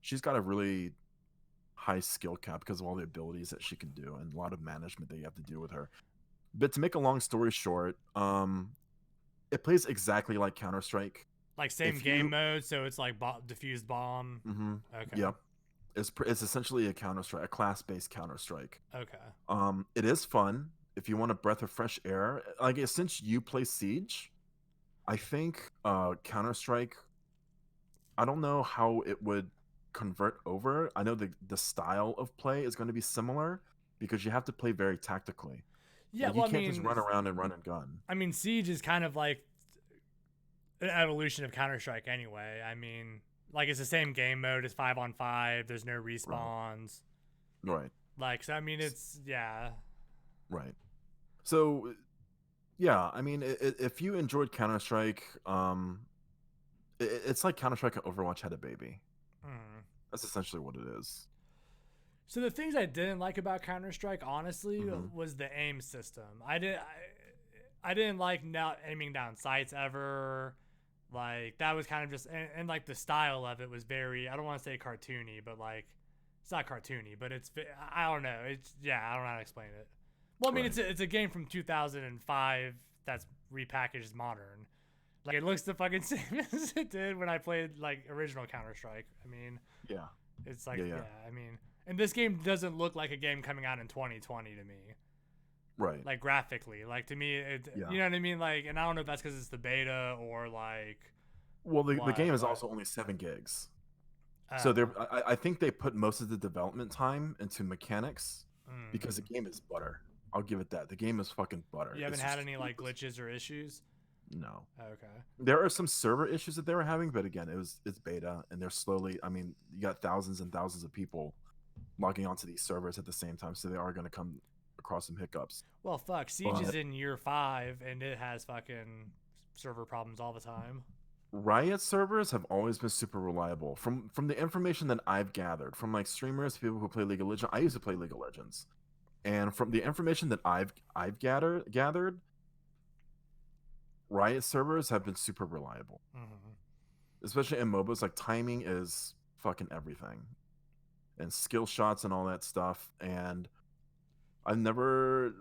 she's got a really high skill cap because of all the abilities that she can do and a lot of management that you have to do with her. But to make a long story short, it plays exactly like Counter-Strike. Like same game mode, so it's like diffused bomb. Mm-hmm. Okay. Yep. It's essentially a Counter-Strike, a class-based Counter-Strike. Okay. It is fun if you want a breath of fresh air. Like since you play Siege, I think Counter-Strike, I don't know how it would convert over. I know the style of play is going to be similar because you have to play very tactically. Yeah, like, well, you can't just run around and run and gun. I mean, Siege is kind of like an evolution of Counter-Strike anyway. I mean, like it's the same game mode. It's 5-on-5. There's no respawns. Right. Like, so I mean, it's yeah. Right. So, yeah, I mean, if you enjoyed Counter-Strike, it's like Counter-Strike and Overwatch had a baby. Mm. That's essentially what it is. So the things I didn't like about Counter-Strike, honestly, was the aim system. I didn't like not aiming down sights ever. Like that was kind of just and like the style of it was very, I don't want to say cartoony, but like it's not cartoony, but it's, I don't know. It's, yeah, I don't know how to explain it. Well, I mean, Right. it's a game from 2005 that's repackaged as modern. Like it looks the fucking same as it did when I played like original Counter-Strike. I mean, Yeah. it's like, Yeah. yeah, I mean, and this game doesn't look like a game coming out in 2020 to me. Right. Like graphically, like to me, Yeah. you know what I mean? Like, and I don't know if that's because it's the beta or like. Well, the game is but- also only 7 gigs. So I think they put most of the development time into mechanics because the game is butter. I'll give it that. The game is fucking butter. You haven't It's had just any like glitches or issues? No. Okay. There are some server issues that they were having, but again, it's beta, and they're slowly. I mean, you got thousands and thousands of people logging onto these servers at the same time, so they are going to come across some hiccups. Well, fuck, Siege is But- in year 5, and it has fucking server problems all the time. Riot servers have always been super reliable. From the information that I've gathered from like streamers, people who play League of Legends. I used to play League of Legends, and from the information that I've gathered, Riot servers have been super reliable, especially in MOBAs. Like timing is fucking everything, and skill shots and all that stuff. And I've never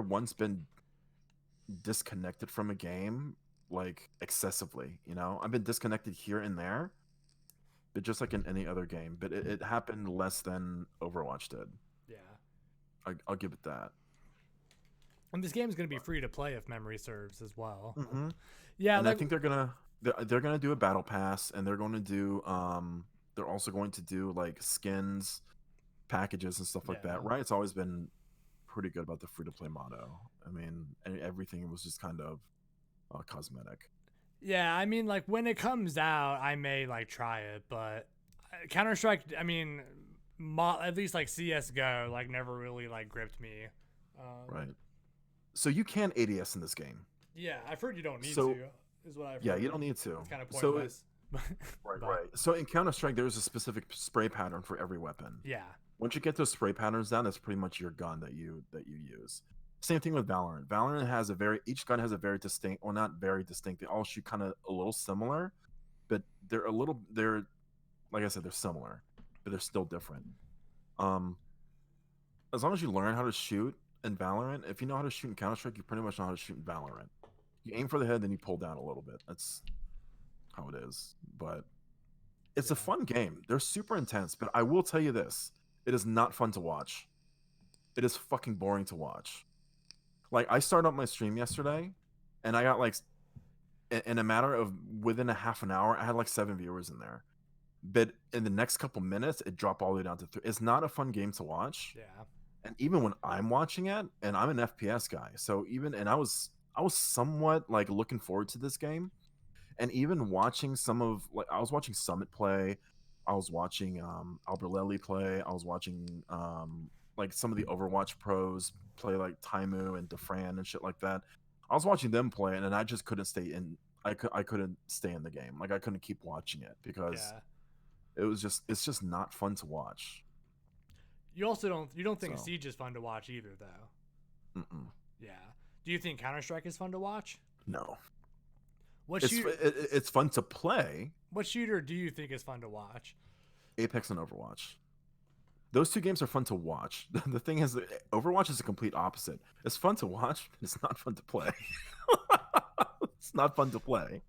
once been disconnected from a game like excessively. You know, I've been disconnected here and there, but just like in any other game. But it happened less than Overwatch did. Yeah. I'll give it that. And this game is going to be free to play if memory serves as well. Mm-hmm. Yeah, And like, I think they're gonna do a battle pass, and they're going to do they're also going to do like skins, packages, and stuff like Yeah. that. Riot's always been pretty good about the free to play motto. I mean, everything was just kind of cosmetic. yeah, I mean, like when it comes out, I may like try it, but Counter-Strike, I mean, at least like CS:GO, like never really like gripped me. Right. So you can ADS in this game. Yeah, I've heard you don't need So- to. is what I've Yeah, heard. you don't need to. It's kind of So pointless. right, But right. So in Counter Strike, there's a specific spray pattern for every weapon. yeah, Once you get those spray patterns down, that's pretty much your gun that you use. Same thing with Valorant. Valorant has each gun has a very distinct, well, not very distinct. They all shoot kind of a little similar, but they're like I said, they're similar, but they're still different. Um, as long as you learn how to shoot in Valorant, if you know how to shoot in Counter Strike, you pretty much know how to shoot in Valorant. You aim for the head, then you pull down a little bit. That's how it is. But it's a Yeah. fun game. They're super intense, but I will tell you this: it is not fun to watch. It is fucking boring to watch. Like I started up my stream yesterday, and I got like in a matter of within a half an hour, I had like 7 viewers in there. But in the next couple minutes, it dropped all the way down to 3. It's not a fun game to watch. yeah, And even when I'm watching it, and I'm an FPS guy, so I was somewhat like looking forward to this game, and even watching some of like I was watching Summit play, I was watching Alberlelli play, I was watching like some of the Overwatch pros play like Taimu and Defran and shit like that. I was watching them play, and I just couldn't stay in. I couldn't stay in the game. Like I couldn't keep watching it because yeah. it's just not fun to watch. You also don't think So. Siege is fun to watch either, though. Mm-mm. Yeah. Do you think Counter Strike is fun to watch? No, What it's shooter? it's fun to play. What shooter do you think is fun to watch? Apex and Overwatch. Those two games are fun to watch. The thing is, Overwatch is the complete opposite. It's fun to watch, but it's not fun to play. It's not fun to play.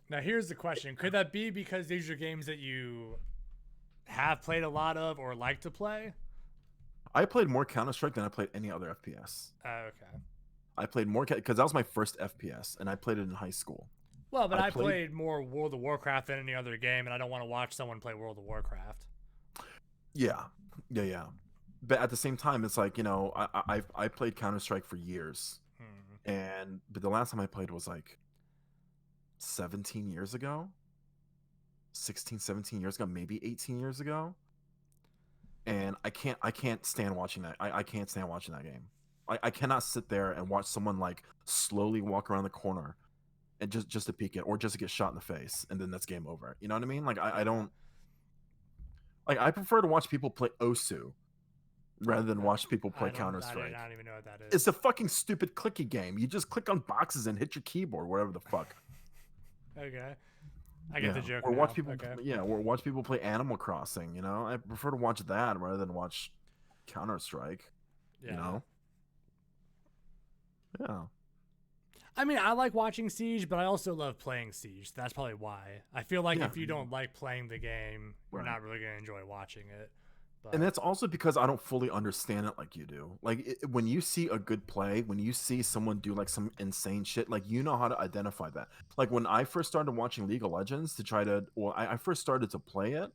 Now here's the question: could that be because these are games that you have played a lot of or like to play? I played more Counter Strike than I played any other FPS. Okay. I played more because that was my first FPS, and I played it in high school. Well, but I I played- played more World of Warcraft than any other game, and I don't want to watch someone play World of Warcraft. Yeah. But at the same time, it's like I played Counter Strike for years, but the last time I played was like 17 years ago, 16, 17 years ago, maybe 18 years ago. And I can't stand watching that. I can't stand watching that game. I cannot sit there and watch someone like slowly walk around the corner and just to peek it or just to get shot in the face and then that's game over. You know what I mean? Like I don't like I prefer to watch people play Osu rather than watch people play Counter Strike. I don't even know what that is. It's a fucking stupid clicky game. You just click on boxes and hit your keyboard, whatever the fuck. Okay. I get the joke. Or now. watch people, Okay. or watch people play Animal Crossing. You know, I prefer to watch that rather than watch Counter Strike. Yeah. You know, yeah. I mean, I like watching Siege, but I also love playing Siege. That's probably why. I feel like Yeah. if you don't like playing the game, you're Right. not really gonna enjoy watching it. But And that's also because I don't fully understand it like you do. Like when you see a good play, when you see someone do like some insane shit, like you know how to identify that. Like when I first started watching League of Legends to try to, well, I first started to play it,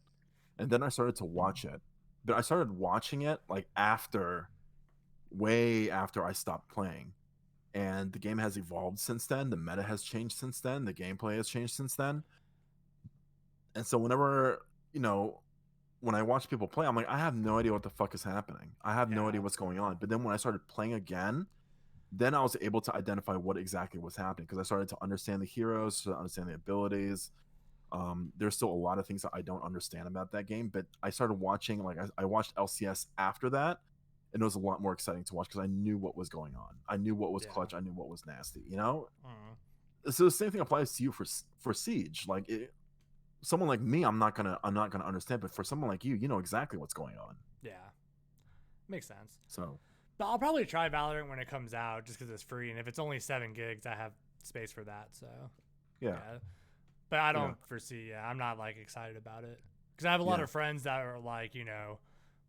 and then I started to watch it. But I started watching it like way after I stopped playing. And the game has evolved since then. The meta has changed since then. The gameplay has changed since then. And so whenever, when I watch people play, I'm like, I have no idea what the fuck is happening. I have no Yeah. idea what's going on. But then when I started playing again, then I was able to identify what exactly was happening because I started to understand the heroes, to understand the abilities. There's still a lot of things that I don't understand about that game, but I started watching, like I watched LCS after that, and it was a lot more exciting to watch because I knew what was going on. I knew what was Yeah. clutch. I knew what was nasty. You know, Mhm. so the same thing applies to you for Siege. Like someone like me, I'm not gonna understand, but for someone like you know exactly what's going on. Yeah. Makes sense. So But I'll probably try Valorant when it comes out just because it's free. And if it's only 7 gigs, I have space for that. So, yeah. But I don't foresee, I'm not like excited about it. Because I have a lot Yeah. of friends that are like,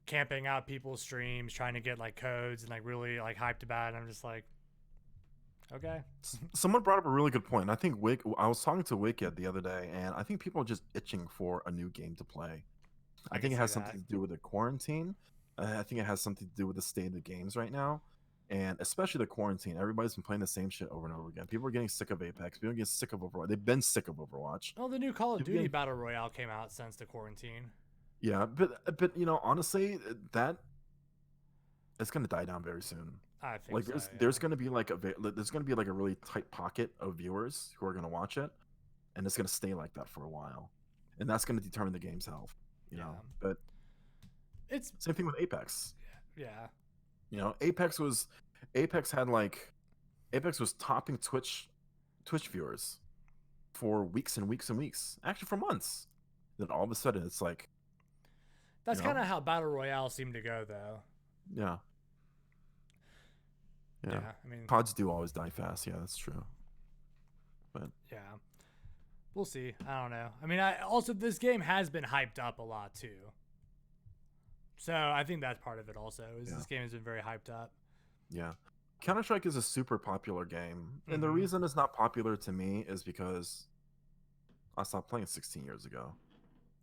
camping out people's streams, trying to get like codes and like really like hyped about it. And I'm just like, okay. Someone brought up a really good point. I think I was talking to Wicked the other day, and I think people are just itching for a new game to play. I think can it has see something that. to do with the quarantine. I think it has something to do with the state of the games right now, and especially the quarantine. Everybody's been playing the same shit over and over again. People are getting sick of Apex. People are getting sick of Overwatch. They've been sick of Overwatch. Oh, the new Call of People Duty getting- Battle Royale came out since the quarantine. Yeah, but honestly, that it's gonna die down very soon. I think Like so. there's gonna be like there's gonna be like a really tight pocket of viewers who are gonna watch it, and it's gonna stay like that for a while, and that's gonna determine the game's health. You know, but It's same thing with Apex. yeah. You know, Apex had like Apex was topping Twitch viewers for weeks and weeks and weeks, actually for months. Then all of a sudden it's like, That's you know, kind of how battle royale seemed to go, though. yeah, yeah. Yeah, I mean, Pods do always die fast. Yeah, that's true. But yeah, we'll see. I don't know. I mean, I also this game has been hyped up a lot too. So I think that's part of it. Also, is Yeah. this game has been very hyped up. yeah, Counter-Strike is a super popular game, and the Mhm. reason it's not popular to me is because I stopped playing 16 years ago.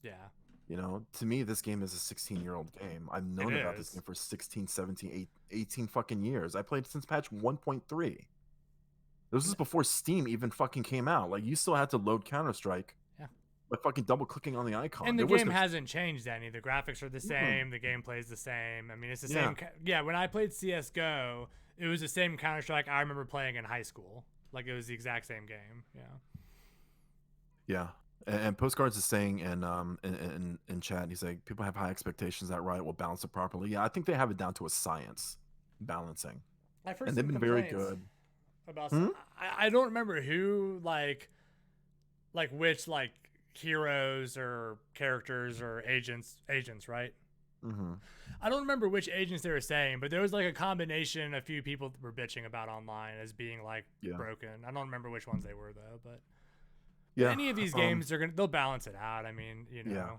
Yeah, You know, to me, this game is a 16-year-old game. I've known about this is. game for 16, 17, 18 fucking years. I played since patch 1.3. This was before Steam even fucking came out. Like, you still had to load Counter-Strike Yeah. by fucking double-clicking on the icon. And the There was game no- hasn't changed any. The graphics are the same. The gameplay is the same. I mean, it's the same. Yeah, when I played CS:GO, it was the same Counter Strike I remember playing in high school. Like it was the exact same game. Yeah. Yeah. And Postcards is saying in chat, he's like, people have high expectations that Riot will balance it properly. Yeah, I think they have it down to a science balancing. I've heard And some they've been very complaints good. about. Hmm? I don't remember who like which like heroes or characters or agents right. Mm-hmm. I don't remember which agents they were saying, but there was like a combination. A few people that were bitching about online as being like Yeah. broken. I don't remember which ones they were though, but Yeah. any of these games they'll balance it out. I mean, you know, Yeah.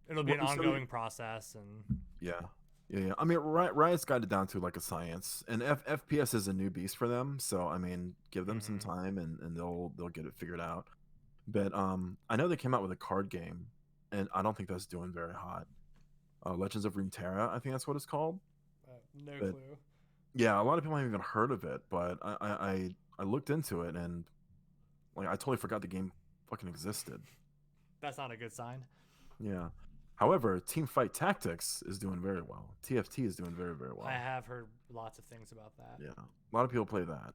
it'll be an Well, so- ongoing process, and Yeah. Yeah. I mean, Riot's got it down to like a science, and FPS is a new beast for them. So I mean, give them some time, and they'll get it figured out. But I know they came out with a card game, and I don't think that's doing very hot. Legends of Runeterra, I think that's what it's called. no But- clue. Yeah, a lot of people haven't even heard of it, but I looked into it, and like I totally forgot the game fucking existed. That's not a good sign. Yeah. However, Teamfight Tactics is doing very well. TFT is doing very, very well. I have heard lots of things about that. Yeah. A lot of people play that.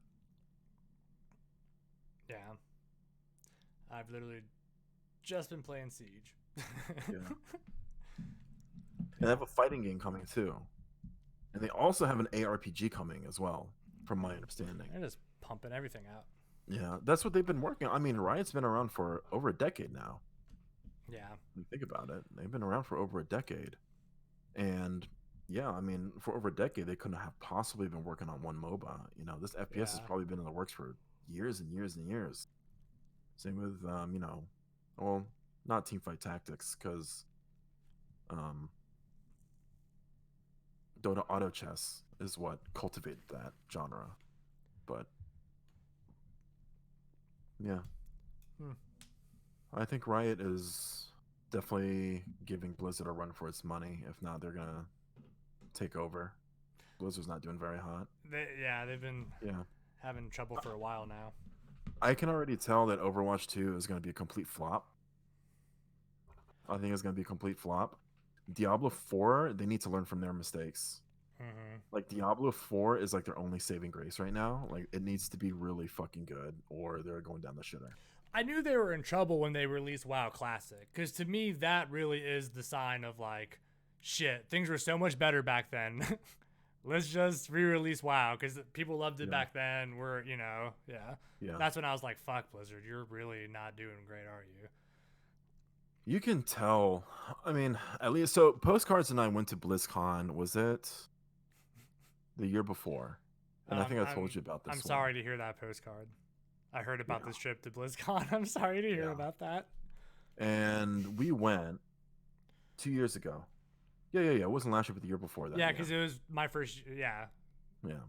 Yeah. I've literally just been playing Siege. Yeah. And they have a fighting game coming too. And they also have an ARPG coming as well, from my understanding. They're just pumping everything out. Yeah, that's what they've been working on. I mean, Riot's been around for over a decade now. Yeah. When you think about it, they've been around for over a decade. And yeah, I mean, for over a decade, they couldn't have possibly been working on one MOBA. You know, this FPS has Yeah. probably been in the works for years and years and years. Same with, you know, well, not Teamfight Tactics, because Dota Auto Chess is what cultivated that genre. But yeah. I think Riot is definitely giving Blizzard a run for its money. If not, they're gonna take over. Blizzard's not doing very hot. They've been Yeah. having trouble for a while now. I can already tell that Overwatch 2 is gonna be a complete flop. I think it's gonna be a complete flop. Diablo 4, they need to learn from their mistakes. Like Diablo 4 is like their only saving grace right now. Like it needs to be really fucking good, or they're going down the shitter. I knew they were in trouble when they released WoW Classic, because to me that really is the sign of like, shit, things were so much better back then. Let's just re-release WoW because people loved it back then. Yeah. That's when I was like, fuck Blizzard, you're really not doing great, are you? You can tell. I mean, at least so. Postcards and I went to BlizzCon. Was it the year before? And I think I told you about this. I'm one. sorry to hear that postcard. I heard about Yeah. this trip to BlizzCon. I'm sorry to hear Yeah. about that. And we went 2 years ago. Yeah. It wasn't last year, but the year before that. Yeah, because it was my first. Yeah. Yeah.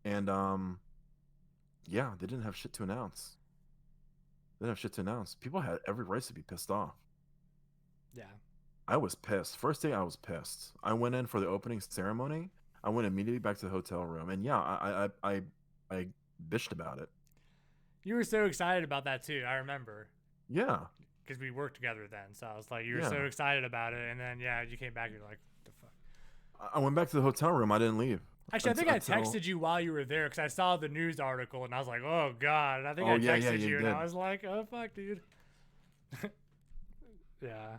And yeah, they didn't have shit to announce. They didn't have shit to announce. People had every right to be pissed off. Yeah. I was pissed. First day, I was pissed. I went in for the opening ceremony. I went immediately back to the hotel room, and yeah, I bitched about it. You were so excited about that too. I remember. Yeah. Because we worked together then, so I was like, you were Yeah. so excited about it, and then you came back, you're like, the fuck. I went back to the hotel room. I didn't leave. Actually, I think I until texted you while you were there because I saw the news article and I was like, "Oh God!" And I think Oh, I yeah, yeah, texted you you and I did. was like, "Oh fuck, dude." Yeah,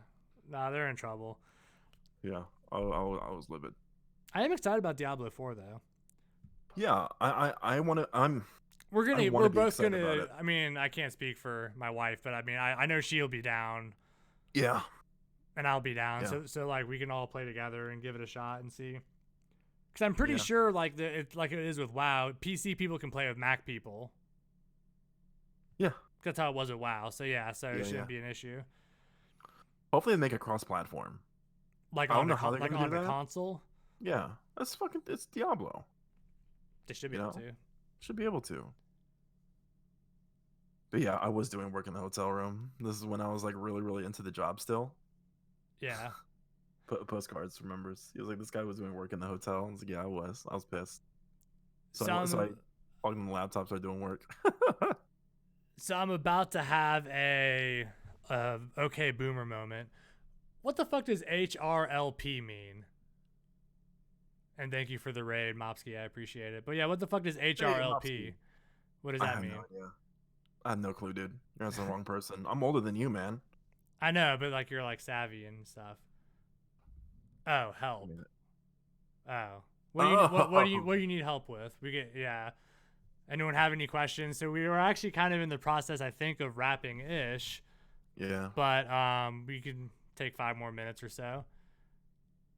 nah, they're in trouble. Yeah, I was livid. I am excited about Diablo 4 though. Yeah, I want to. I want We're to be both excited about gonna. it. I mean, I can't speak for my wife, but I mean, I know she'll be down Yeah, and I'll be down. yeah, So like we can all play together and give it a shot and see. Because I'm pretty yeah, sure like it is with WoW, PC people can play with Mac people. yeah, That's how it was with WoW. So yeah, so it yeah, yeah. shouldn't be an issue. Hopefully, they make it cross-platform. Like I don't on know how they're like gonna do on the that. console, Yeah, that's fucking. It's Diablo. they should be You able know, to. should be able to. But yeah, I was doing work in the hotel room. This is when I was like really, really into the job still. Yeah. Postcards from members. He was like, "This guy was doing work in the hotel." I was like, "Yeah, I was. I was pissed." So I Some plugged in the laptop, started doing work. so I'm about to have a okay boomer moment. What the fuck does HRLP mean? And thank you for the raid, Mopsky. I appreciate it. But yeah, what the fuck does Hey, HRLP? Mopsky. What does I that have mean? no idea. I have no clue, dude. You're asking the wrong person. I'm older than you, man. I know, but like you're like savvy and stuff. Oh, help. Oh. What do you need help with? We get yeah. Anyone have any questions? So we were actually kind of in the process, I think, of wrapping ish, Yeah. but we can take 5 more minutes or so.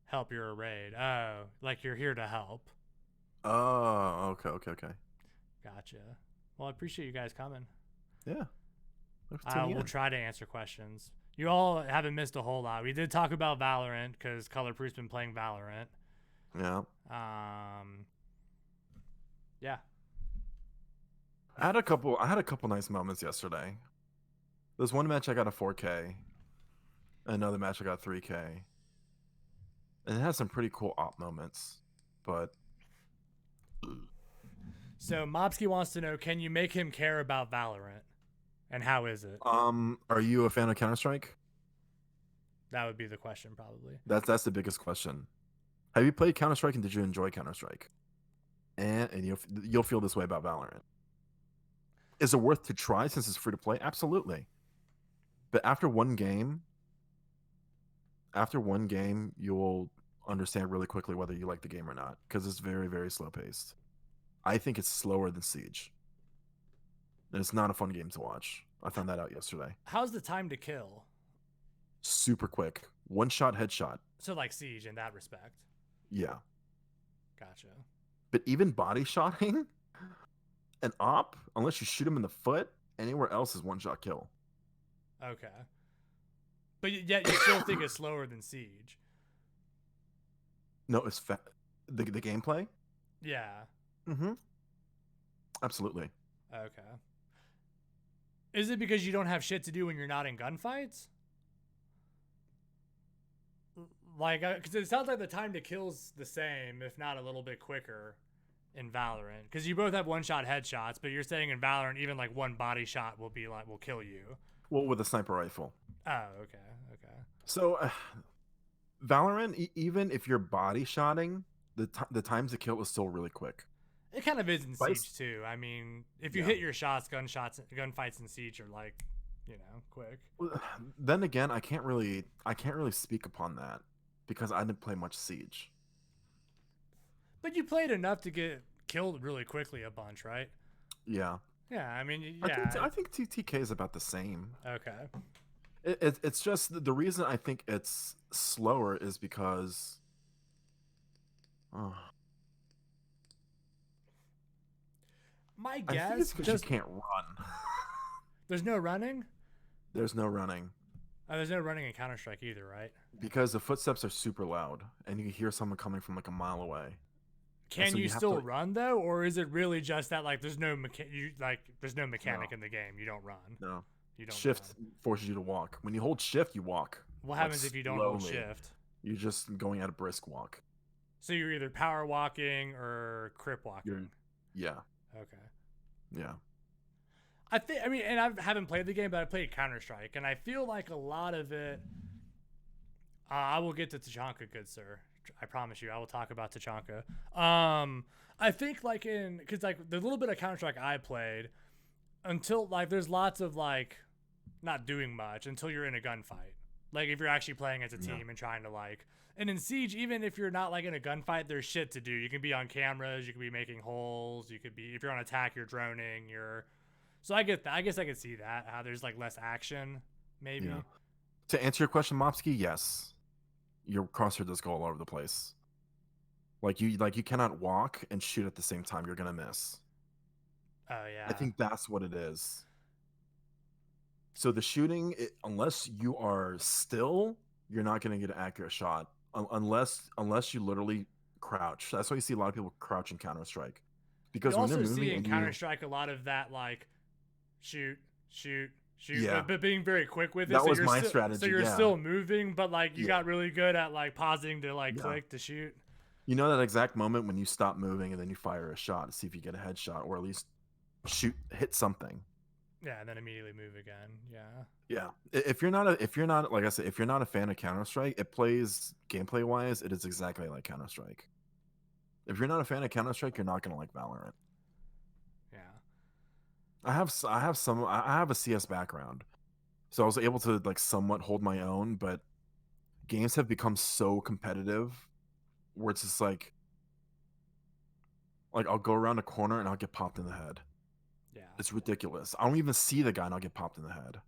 Help your raid. Oh, like you're here to help. Oh, okay. Gotcha. Well, I appreciate you guys coming. Yeah. Thanks for tuning We'll in. try to answer questions. You all haven't missed a whole lot. We did talk about Valorant because Colorproof's been playing Valorant. Yeah. Yeah. I had a couple nice moments yesterday. There's one match I got a 4K. Another match I got 3K. And it has some pretty cool op moments. But So Mobsky wants to know, can you make him care about Valorant? And how is it? are you a fan of Counter-Strike? That would be the question, probably. That's the biggest question. Have you played Counter-Strike and did you enjoy Counter-Strike? And you'll feel this way about Valorant. Is it worth to try since it's free to play? Absolutely. But after one game, you'll understand really quickly whether you like the game or not because it's very, very slow paced. I think it's slower than Siege. And it's not a fun game to watch. I found that out yesterday. How's the time to kill? Super quick. One shot headshot. So like Siege in that respect. Yeah. Gotcha. But even body shotting an op, unless you shoot him in the foot, anywhere else is one shot kill. Okay. But yet you still think it's slower than Siege. No, it's the gameplay. Yeah. Mm-hmm. Absolutely. Okay. Is it because you don't have shit to do when you're not in gunfights? Like, because it sounds like the time to kill's the same, if not a little bit quicker, in Valorant. Because you both have one-shot headshots, but you're saying in Valorant, even like one body shot will kill you. Well, with a sniper rifle. Oh, okay. So, Valorant, even if you're body shotting, the time to kill is still really quick. It kind of is in Vice- Siege too. I mean, if you Yeah. hit your shots, gunfights in Siege are like, quick. Then again, I can't really speak upon that because I didn't play much Siege. But you played enough to get killed really quickly a bunch, right? Yeah. Yeah, I mean, yeah. I think TTK is about the same. Okay. It's just the reason I think it's slower is because My I think guess, it's because you can't run. there's no running. There's no running There's no running in Counter Strike either, right? because the footsteps are super loud and you hear someone coming from like a mile away. Can so you you have still to- run though, or is it really just that like there's no mechanic No. in the game? You don't run. No. You don't Shift run. forces you to walk. When you hold shift, you walk. What like, happens if you don't hold slowly. shift? You're just going at a brisk walk. So you're either power walking or crip walking. Yeah. Okay. Yeah. I mean, and I haven't played the game, but I played Counter Strike, and I feel like a lot of it. I will get to Tachanka, good sir. I promise you, I will talk about Tachanka. I think like because like the little bit of Counter Strike I played, until like there's lots of like not doing much until you're in a gunfight. Like if you're actually playing as a team and trying to like, and in Siege, even if you're not like in a gunfight, there's shit to do. You can be on cameras, you can be making holes, you could be, if you're on attack, you're droning, so I get that. I guess I could see that, how there's like less action, maybe. Yeah. To answer your question, Mopsky, yes. Your crosshair does go all over the place. Like you cannot walk and shoot at the same time. You're gonna miss. Oh yeah. I think that's what it is. So the shooting, unless you are still, you're not gonna get an accurate shot. Unless you literally crouch. That's why you see a lot of people crouch in Counter Strike. Because you when they're also moving see in and Counter Strike a lot of that like shoot, Yeah. but being very quick with it. That so was you're my still, strategy, So you're yeah. still moving, but like you Yeah. got really good at like pausing to like Yeah. click to shoot. You know that exact moment when you stop moving and then you fire a shot to see if you get a headshot or at least hit something. Yeah, and then immediately move again. Yeah. Yeah. If you're not like I said, if you're not a fan of Counter Strike, it plays gameplay wise, it is exactly like Counter Strike. If you're not a fan of Counter Strike, you're not gonna like Valorant. Yeah. I have a CS background, so I was able to like somewhat hold my own. But games have become so competitive, where it's just like I'll go around a corner and I'll get popped in the head. Yeah. It's ridiculous. I don't even see the guy and I'll get popped in the head.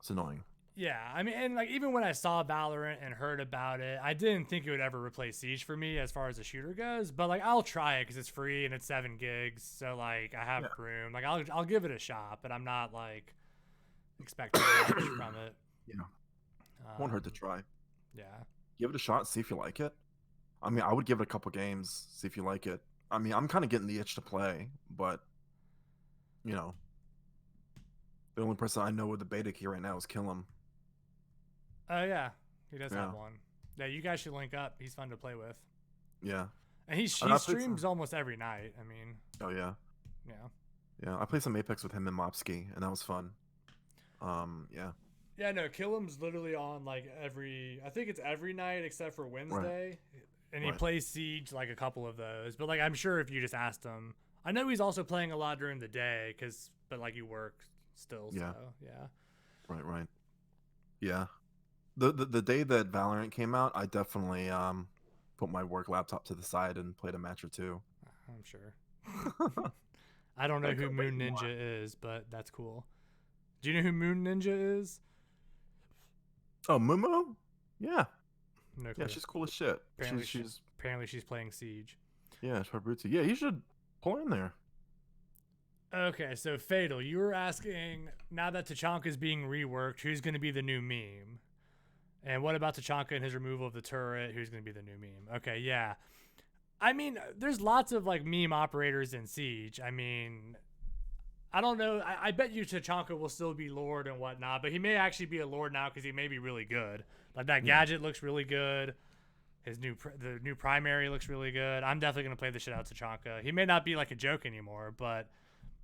It's annoying. Yeah, I mean, and like even when I saw Valorant and heard about it, I didn't think it would ever replace Siege for me as far as a shooter goes. But like, I'll try it because it's free and it's 7 gigs, so like I have room. Like I'll give it a shot, but I'm not like expecting much from it. Yeah, won't hurt to try. Yeah, Give it a shot, see if you like it. I mean, I would give it a couple games, see if you like it. I mean, I'm kind of getting the itch to play, but you know, the only person I know with the beta key right now is Kill 'Em. Oh yeah, he does Yeah. have one. Yeah, you guys should link up. He's fun to play with. Yeah. And he I played streams some- almost every night. I mean, Oh yeah. yeah. Yeah, I played some Apex with him and Mopsky, and that was fun. Yeah. Yeah, no, Killam's literally on like I think it's every night except for Wednesday. And he Right. plays Siege like a couple of those. But like I'm sure if you just asked him, I know he's also playing a lot during the day but like you work still, Yeah. so yeah. Right. Yeah. The day that Valorant came out, I definitely put my work laptop to the side and played a match or two. I'm sure. I don't know I who couldn't wait Moon anymore. Ninja is, but that's cool. Do you know who Moon Ninja is? Oh, Mumu? Yeah. No clue. Yeah, she's cool as shit. Apparently She's Apparently she's playing Siege. yeah, Fabrizio. Yeah, you should pull in there. Okay, so Fatal, you were asking, now that Tachanka is being reworked, who's going to be the new meme? And what about Tachanka and his removal of the turret? Who's going to be the new meme? Okay, yeah. I mean, there's lots of like meme operators in Siege. I mean, I don't know. I bet you Tachanka will still be Lord and whatnot, but he may actually be a Lord now because he may be really good. Like that gadget looks really good. The new primary looks really good. I'm definitely going to play the shit out of Tachanka. He may not be like a joke anymore, but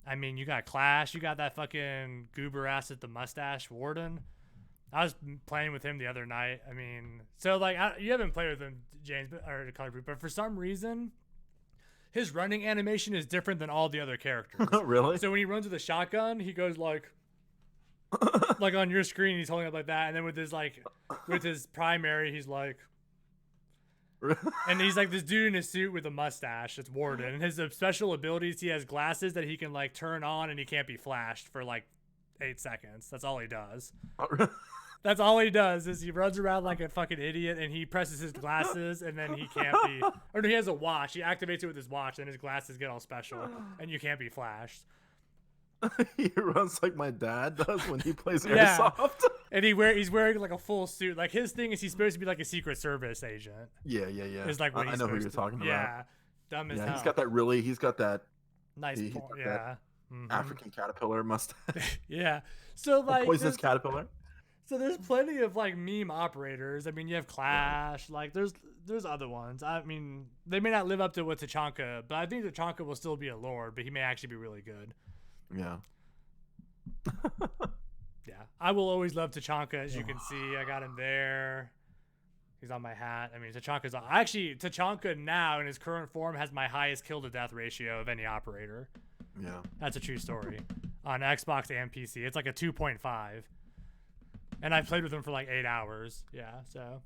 I mean, you got Clash, you got that fucking goober ass at the mustache Warden. I was playing with him the other night. I mean, so like you haven't played with him, James, but for some reason, his running animation is different than all the other characters. Really? So when he runs with a shotgun, he goes like on your screen, he's holding up like that, and then with his primary, he's like. And he's like this dude in a suit with a mustache. It's Warden. And his special abilities, he has glasses that he can like turn on and he can't be flashed for like 8 seconds. That's all he does. That's all he does is he runs around like a fucking idiot and he presses his glasses and then he can't be. Or no, he has a watch. He activates it with his watch and his glasses get all special and you can't be flashed. He runs like my dad does when he plays Yeah. airsoft. And he's wearing like a full suit. Like his thing is he's supposed to be like a Secret Service agent. Yeah. Is like what I he's know who you're supposed to- talking about. Yeah. Dumb as Yeah, hell. he's got that Nice he's point. got Yeah. that Mhm. African caterpillar mustache. Yeah. So like Poisonous there's, caterpillar. so there's plenty of like meme operators. I mean, you have Clash, like there's other ones. I mean, they may not live up to what Tachanka, but I think Tachanka will still be a Lord, but he may actually be really good. Yeah. Yeah. I will always love Tachanka, as you can see. I got him there. He's on my hat. I mean, Tachanka's actually Tachanka now in his current form has my highest kill to death ratio of any operator. Yeah. That's a true story. On Xbox and PC, it's like a 2.5. And I've played with him for like 8 hours. Yeah, so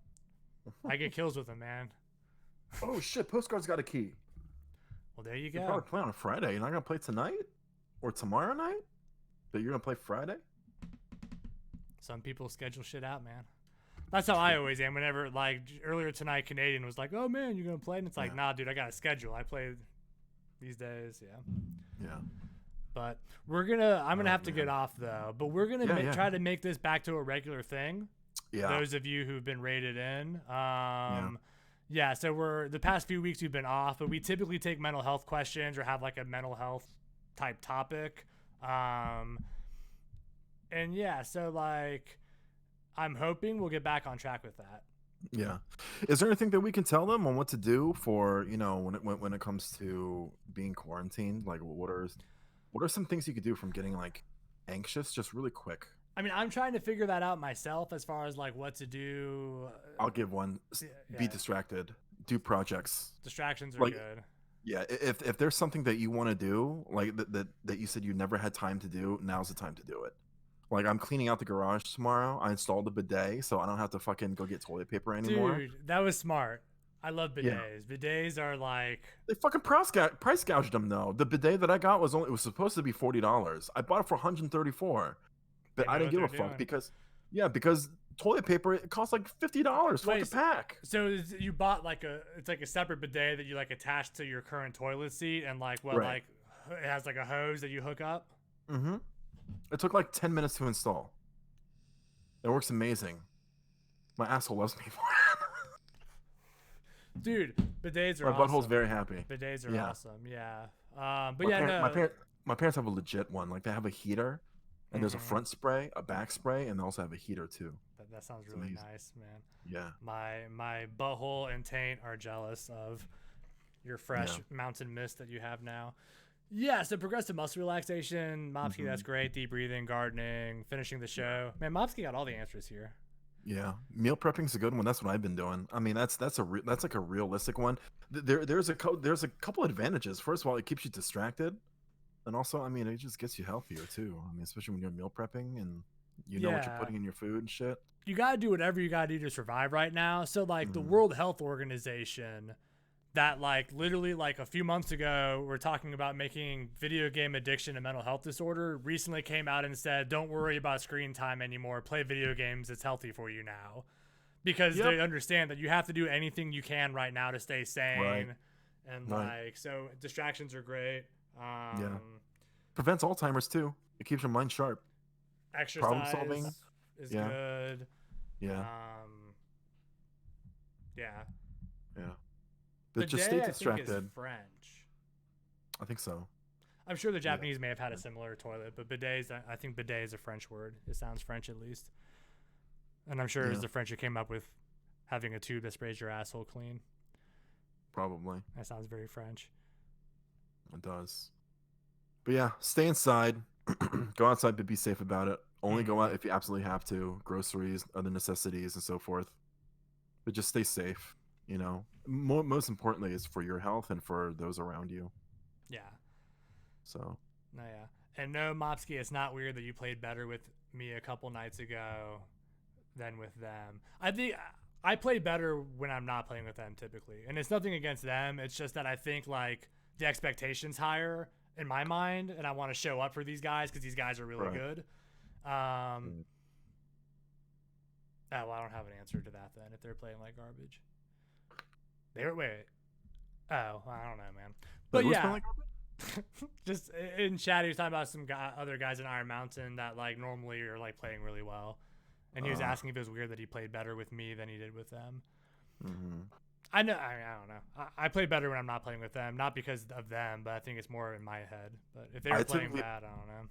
I get kills with him, man. Oh shit! Postcard's got a key. Well, there you You go. probably play on a Friday. You're not gonna play tonight or tomorrow night, but you're gonna play Friday. Some people schedule shit out, man. That's how I always am. Whenever, like, earlier tonight, Canadian was like, "Oh man, you gonna play?" And it's like, Yeah. "Nah, dude, I got a schedule. I play these days." Yeah. Yeah. But I'm gonna Oh, have to get man. off though. But we're gonna Yeah, yeah. try to make this back to a regular thing. Yeah. Those of you who've been rated in. Yeah, so we're the past few weeks we've been off, but we typically take mental health questions or have like a mental health type topic. And yeah, so like I'm hoping we'll get back on track with that. Yeah. Is there anything that we can tell them on what to do for, when it comes to being quarantined? Like, what are some things you could do from getting like anxious, just really quick? I mean, I'm trying to figure that out myself as far as like what to do. I'll give one. Be Yeah. distracted. Do projects. Distractions are Like- good. Yeah. If there's something that you want to do, like that you said you never had time to do, now's the time to do it. Like, I'm cleaning out the garage tomorrow. I installed a bidet, so I don't have to fucking go get toilet paper anymore. Dude, that was smart. I love bidets. Yeah. Bidets are like They fucking price gouged them though. The bidet that I got was supposed to be $40. I bought it for $134, but They I know didn't what give a they're fuck doing. because toilet paper, it costs like $50 for Wait, the pack. so you bought like it's like a separate bidet that you like attach to your current toilet seat and like Right. like it has like a hose that you hook up. Mm-hmm. It took like 10 minutes to install. It works amazing. My asshole loves me for it. Dude, bidets are My awesome. butthole's very happy. Bidets are Yeah. awesome. Yeah. But yeah, no. My parents have a legit one. Like, they have a heater, and there's a Mhm. front spray, a back spray, and they also have a heater too. That sounds It's really amazing. nice, man. Yeah. My butthole and taint are jealous of your fresh mountain mist that you have now. Yeah, so progressive muscle relaxation, Mopsky, that's great. Deep breathing, gardening, finishing the show. Man, Mopsky got all the answers here. Yeah, meal prepping's a good one. That's what I've been doing. I mean, that's like a realistic one. There's a couple advantages. First of all, it keeps you distracted, and also, I mean, it just gets you healthier too. I mean, especially when you're meal prepping and you know what you're Yeah. putting in your food and shit. You got to do whatever you got to do to survive right now. So, like, the Mhm. World Health Organization, that, like, literally, like, a few months ago, we're talking about making video game addiction a mental health disorder, recently came out and said, don't worry about screen time anymore. Play video games. It's healthy for you now. Because Yep. they understand that you have to do anything you can right now to stay sane. Right. And, Right. like, so distractions are great. Prevents Alzheimer's too. It keeps your mind sharp. Exercise solving. is Yeah. good. Yeah, Yeah. yeah. But just Bidet, stay I think, is distracted. French. I think so. I'm sure the Japanese may have had a similar toilet, but bidets, I think bidet is a French word. It sounds French at least. And I'm sure it was Yeah. the French who came up with having a tube that sprays your asshole clean. Probably That sounds very French. it does. But yeah, stay inside. Go outside, but be safe about it. Only go out if you absolutely have to. Groceries, other necessities, and so forth. But just stay safe. You know, most importantly is for your health and for those around you. Yeah. So No, yeah. And no, Mopsky, it's not weird that you played better with me a couple nights ago than with them. I think I play better when I'm not playing with them typically. And it's nothing against them. It's just that I think, like, the expectation's higher in my mind, and I want to show up for these guys because these guys are really Right. good. Mm. Oh, well, I don't have an answer to that then if they're playing like garbage. Wait. Oh, I don't know, man. But who's yeah, playing like just in chat, he was talking about some other guys in Iron Mountain that, like, normally are, like, playing really well, and he was asking if it was weird that he played better with me than he did with them. Mm-hmm. I know. I don't know. I play better when I'm not playing with them, not because of them, but I think it's more in my head. But if they were playing typically- bad, I don't know.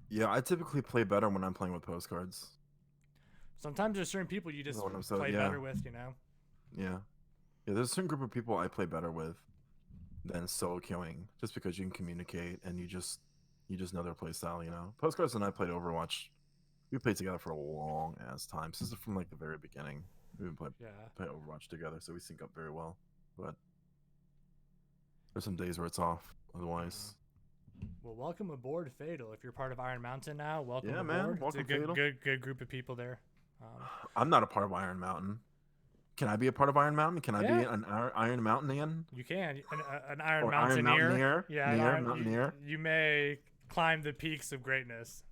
Yeah, I typically play better when I'm playing with postcards. Sometimes there's certain people you just know what I'm saying? play Yeah. better with, you know. Yeah. Yeah, there's a certain group of people I play better with than solo queuing, just because you can communicate and you just know their play style, you know. Postcards and I played Overwatch. We played together for a long ass time, since from like the very beginning. We even Yeah. play Overwatch together, so we sync up very well. But there's some days where it's off. Otherwise, Well, welcome aboard, Fatal. If you're part of Iron Mountain now, welcome yeah, aboard. man. Welcome, it's a Fatal. good group of people there. I'm not a part of Iron Mountain. Can I be a part of Iron Mountain? Can I be Yeah. an Iron Mountainian? You can an Iron Or Iron Mountaineer. Mountaineer? Yeah, Near, Mountaineer? You may climb the peaks of greatness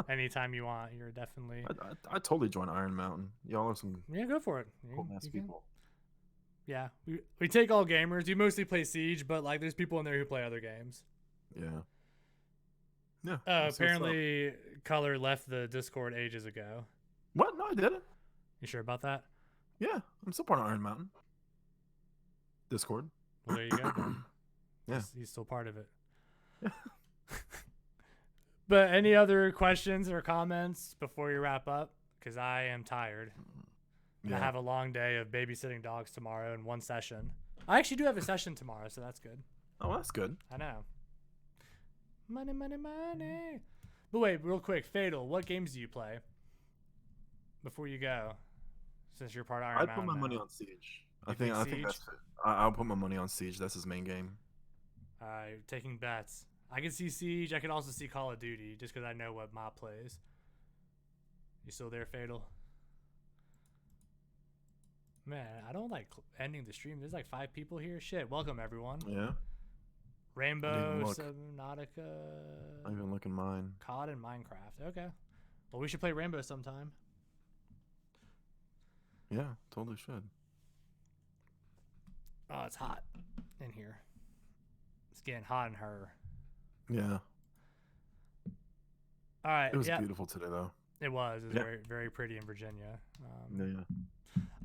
anytime you want. You're definitely I totally join Iron Mountain. Y'all are some yeah, go for it. cool ass You can- people. Yeah, we take all gamers. We mostly play Siege, but like there's people in there who play other games. Yeah. Yeah. that's what's up. Apparently, Color left the Discord ages ago. What? No, I didn't. You sure about that? Yeah, I'm still part of Iron Mountain. Discord. Well, there you go. Then. Yeah. He's still part of it. Yeah. But any other questions or comments before you wrap up? Because I am tired. And I Yeah. have a long day of babysitting dogs tomorrow in one session. I actually do have a session tomorrow, so that's good. Oh, that's good. I know. Money, money, money. But wait, real quick, Fatal, what games do you play before you go? Since you're part of Iron I'd Mountain put my money now. on Siege. You I think Siege? that's it. I'll put my money on Siege. That's his main game. Taking bets. I could see Siege. I could also see Call of Duty, just because I know what Mop plays. You still there, Fatal? Man, I don't like ending the stream. There's like 5 people here. Shit, welcome everyone. Yeah. Rainbow, look. Subnautica, Not even looking mine. COD, and Minecraft. Okay. Well, we should play Rainbow sometime. Yeah, totally should. Oh, it's hot in here. It's getting hot in her. Yeah. All right. It was yeah, beautiful today, though. it was. It was Yeah. very, very pretty in Virginia. Yeah.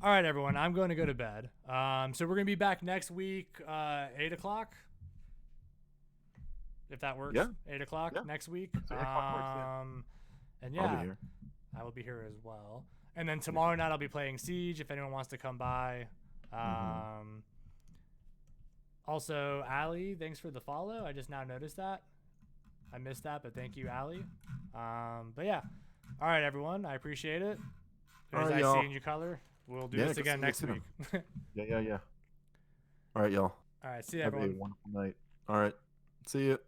All right, everyone. I'm going to go to bed. So we're going to be back next week, 8 o'clock. If that works. Yeah. 8 o'clock Yeah. next week. 8 o'clock works, yeah. And I'll yeah, be here. I will be here as well. And then tomorrow night I'll be playing Siege if anyone wants to come by. Also, Allie, thanks for the follow. I just now noticed that. I missed that, but thank you, Allie. But yeah. All right, everyone. I appreciate it. All As right, I y'all. see in you color. We'll do Yeah, this good again next seeing you week. too. Yeah. All right, y'all. All right. See you, Have a everyone. wonderful night. All right. See you.